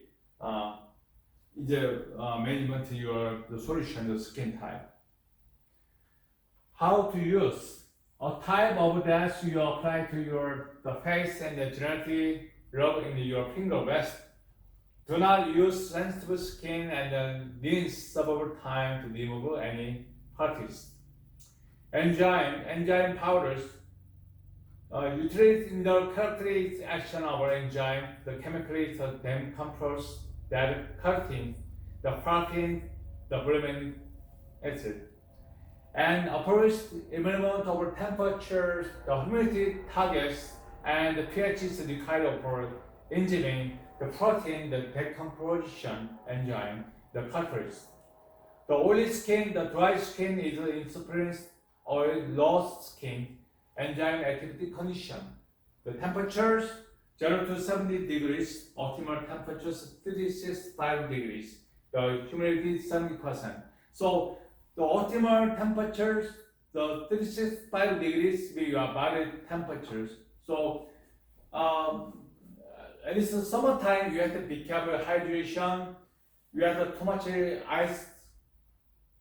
Management the solution, the skin type. How to use a type of that you apply to the face and gently rub in your finger rest. Do not use sensitive skin and then rinse over time to remove any particles. Enzyme powders. Utilizing the characteristic action of our enzyme, the chemically then compress that coating, the protein, the bromine acid. And operates environment over temperatures, the humidity targets, and the pH is required for enzyme, the protein, the decomposition enzyme, the catalyst. The oily skin, the dry skin is insufficient oil lost skin, enzyme activity condition. The temperatures 0 to 70 degrees, optimal temperatures 36.5 degrees, the humidity 70%. So the optimal temperatures, the 36.5 degrees will your body temperatures. So at least in summertime, you have to be careful hydration. You have too much ice,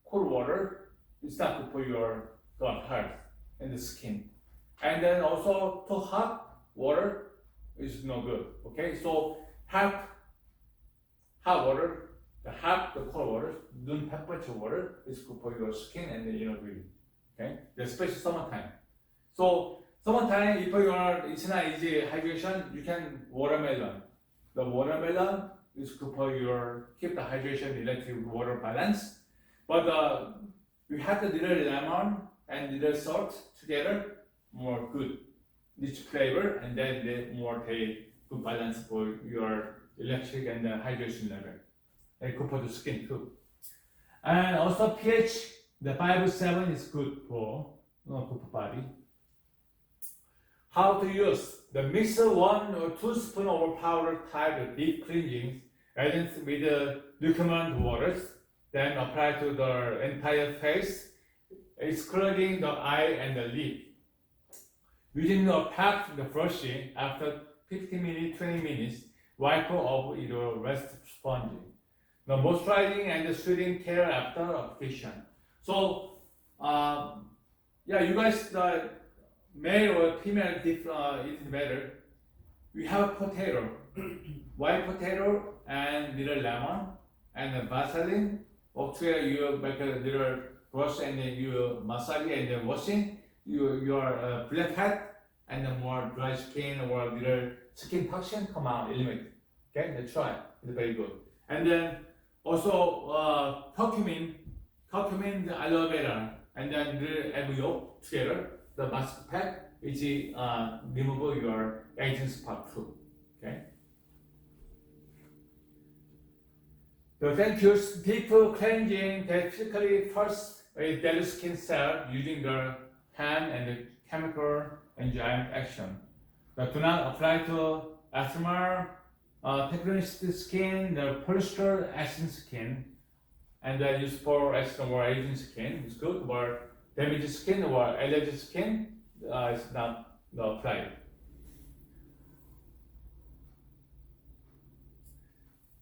cold water. It's not good for your heart and the skin. And then also too hot water is no good. Okay, so hot water, the cold water, room temperature water is good for your skin and the inner breathing. Okay, especially summertime. So summertime, if it's not easy hydration, you can watermelon. The watermelon is good for keep the hydration relative water balance. But you have the little lemon and little salt together, more good, rich flavor, and then the more good balance for your electric and the hydration level. And good for the skin too. And also pH, the 5-7 is good for body. How to use the mix 1 or 2 spoons of powder type deep cleansing agents with lukewarm waters, then apply to the entire face, excluding the eye and the lip. Using the packed the brushing after 15 minutes, 20 minutes, wipe off your rest sponge. The moisturizing and the soothing care after application. So, you guys, the male or female, it doesn't matter. We have potato, white potato and little lemon and the Vaseline. Together you make a little brush and then you massage and then washing your black hat and the more dry skin or little skin toxin come out, eliminate. Okay, let's try. It's very good. And then also curcumin, the aloe vera, and then little egg yolk together. The mask pack is remove your aging spot too. Okay. The thank you deep cleansing that typically first with dead skin cell using the hand and the chemical enzyme action. Do not apply to asthma, technicity skin, the polyester acid skin, and then use for acid or aging skin is good, but damaged skin or allergic skin is not applied.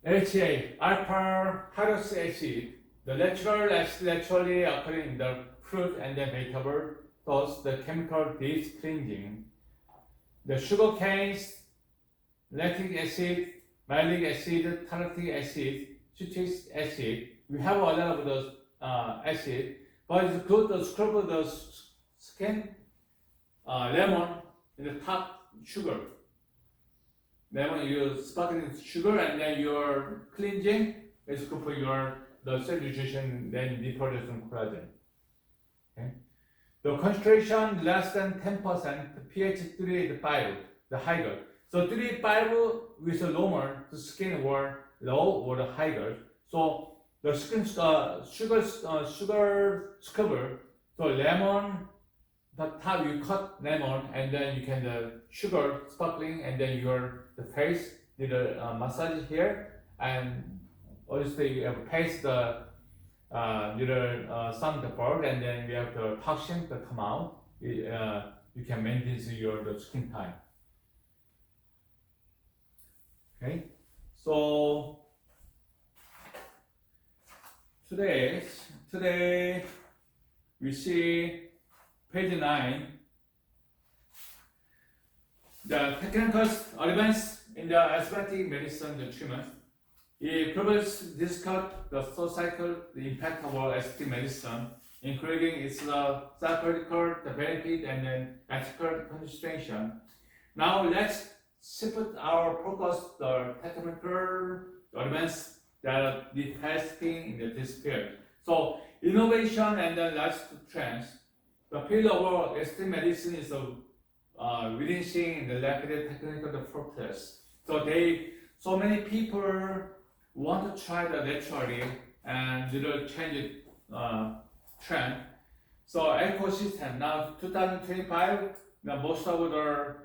LHA, alpha hydroxy acid, the natural acid naturally occurring in the fruit and the vegetable, thus the chemical deep cleansing. The sugar canes, lactic acid, malic acid, tartaric acid, citric acid. We have a lot of those acid, but it's good to scrub the skin. Lemon in the top, sugar. Lemon, you sparkling sugar, and then your cleansing is good for the cell nutrition, then reproduction collagen. Okay. The concentration less than 10%, pH 3.5, the higher. So 3.5 with a normal, the skin were low or the higher. So the skin sugar scrubber. So lemon, the top you cut lemon, and then you can sugar sparkling, and then the face little massage here, and obviously you have paste the some the part, and then we have the toxin that come out. You can maintain the skin time. Okay, so today we see page 9. The technical advance in the aesthetic medicine treatment. It previously discussed the cycle, the impact of our aesthetic medicine, including its psychological, the benefit, and then ethical consideration. Now let's shift our focus to the technical advance that the testing in this field. So innovation and then lifestyle trends. The field of aesthetic medicine is witnessing the rapid technical progress. So many people want to try the naturally and change trend. So ecosystem now 2025, most of the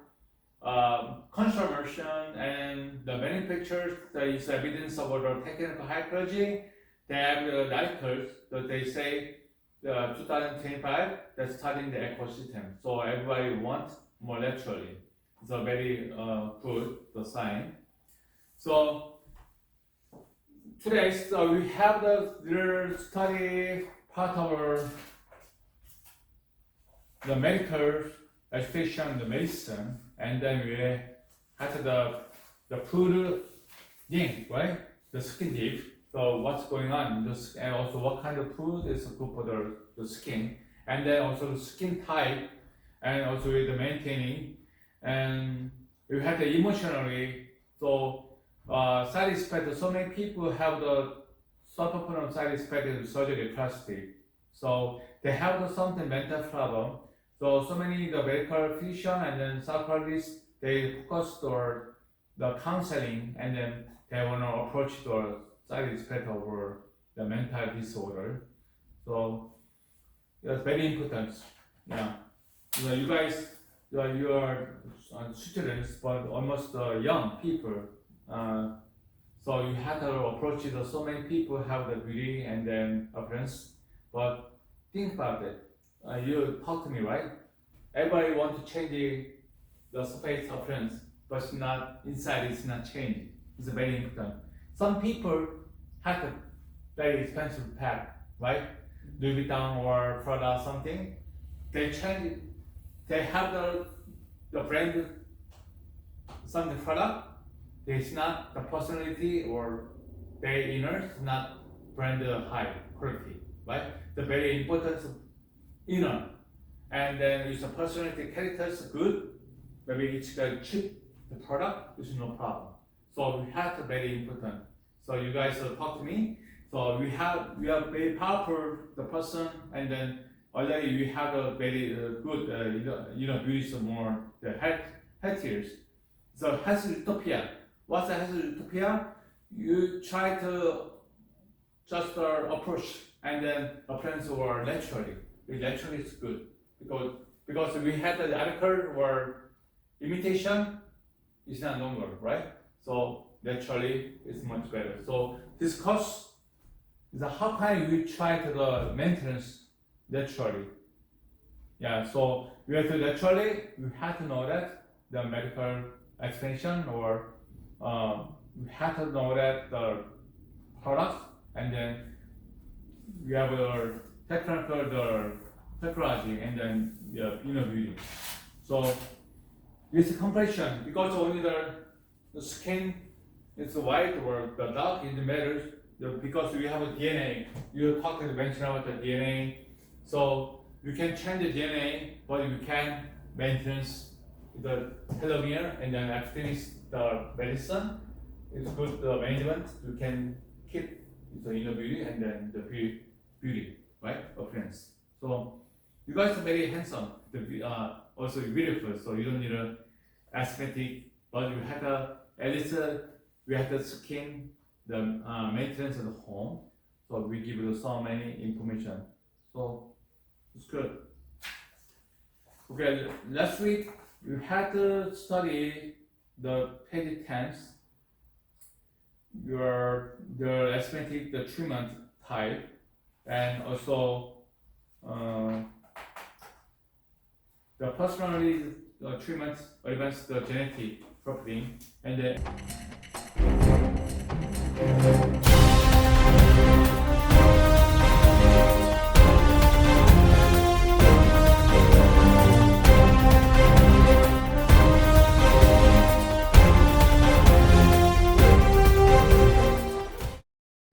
consumers and the manufacturers, there is evidence of the technical hygiene. They have the articles that they say 2025 that's starting the ecosystem. So everybody wants more naturally. It's a very good sign. So today we have the little study part of the medical education, the medicine, and then we have the food thing, right? The skin deep. So what's going on, and also what kind of food is good for the skin, and then also the skin type, and also with the maintaining, and we have the emotionally. So side effect. So many people have the suffer from side effect in surgery plastic. So they have something mental problem. So many the medical physician and then psychologists, they focus on the counseling, and then they want to approach the side effect over the mental disorder. So that's very important. Yeah, you guys, you are students, but almost young people. So you have to approach it. So many people have the beauty and then appearance, but think about it. You talk to me, right? Everybody want to change the surface appearance, but it's not inside. It's not changing. It's very important. Some people have a very expensive pack, right? Louis Vuitton or Prada something. They change it. They have the brand something product. It's not the personality or their inner. It's not brand high quality, right? The very important inner, and then if the personality characters good, maybe it's cheap the product, is no problem. So we have to very important. So you guys talk to me. So we are very powerful the person, and then already we have a very good beauty more the healthier. So health utopia. What's the health utopia? You try to just approach and then appearance or naturally. Naturally is good because we had the article where imitation is not normal, right? So naturally it's much better. So this course is how can we try to the maintenance naturally? Yeah, so we have to naturally we have to know that the medical explanation or we have to know that the products and then we have the technology and then the inner beauty. So it's compression because only the skin is white or the dark it matters because we have a DNA. You mentioned about the DNA. So you can change the DNA, but you can maintain the telomere and then finish the medicine. It's good management. You can keep the inner beauty and then the beauty, right? Appearance. So you guys are very handsome. Also beautiful. So you don't need a aesthetic, but you have at least we have the skin, the maintenance of the home. So we give you so many information. So it's good. Okay, last week we had to study the page 10, the aesthetic, the treatment type, and also the personality treatment advanced the genetic property, and then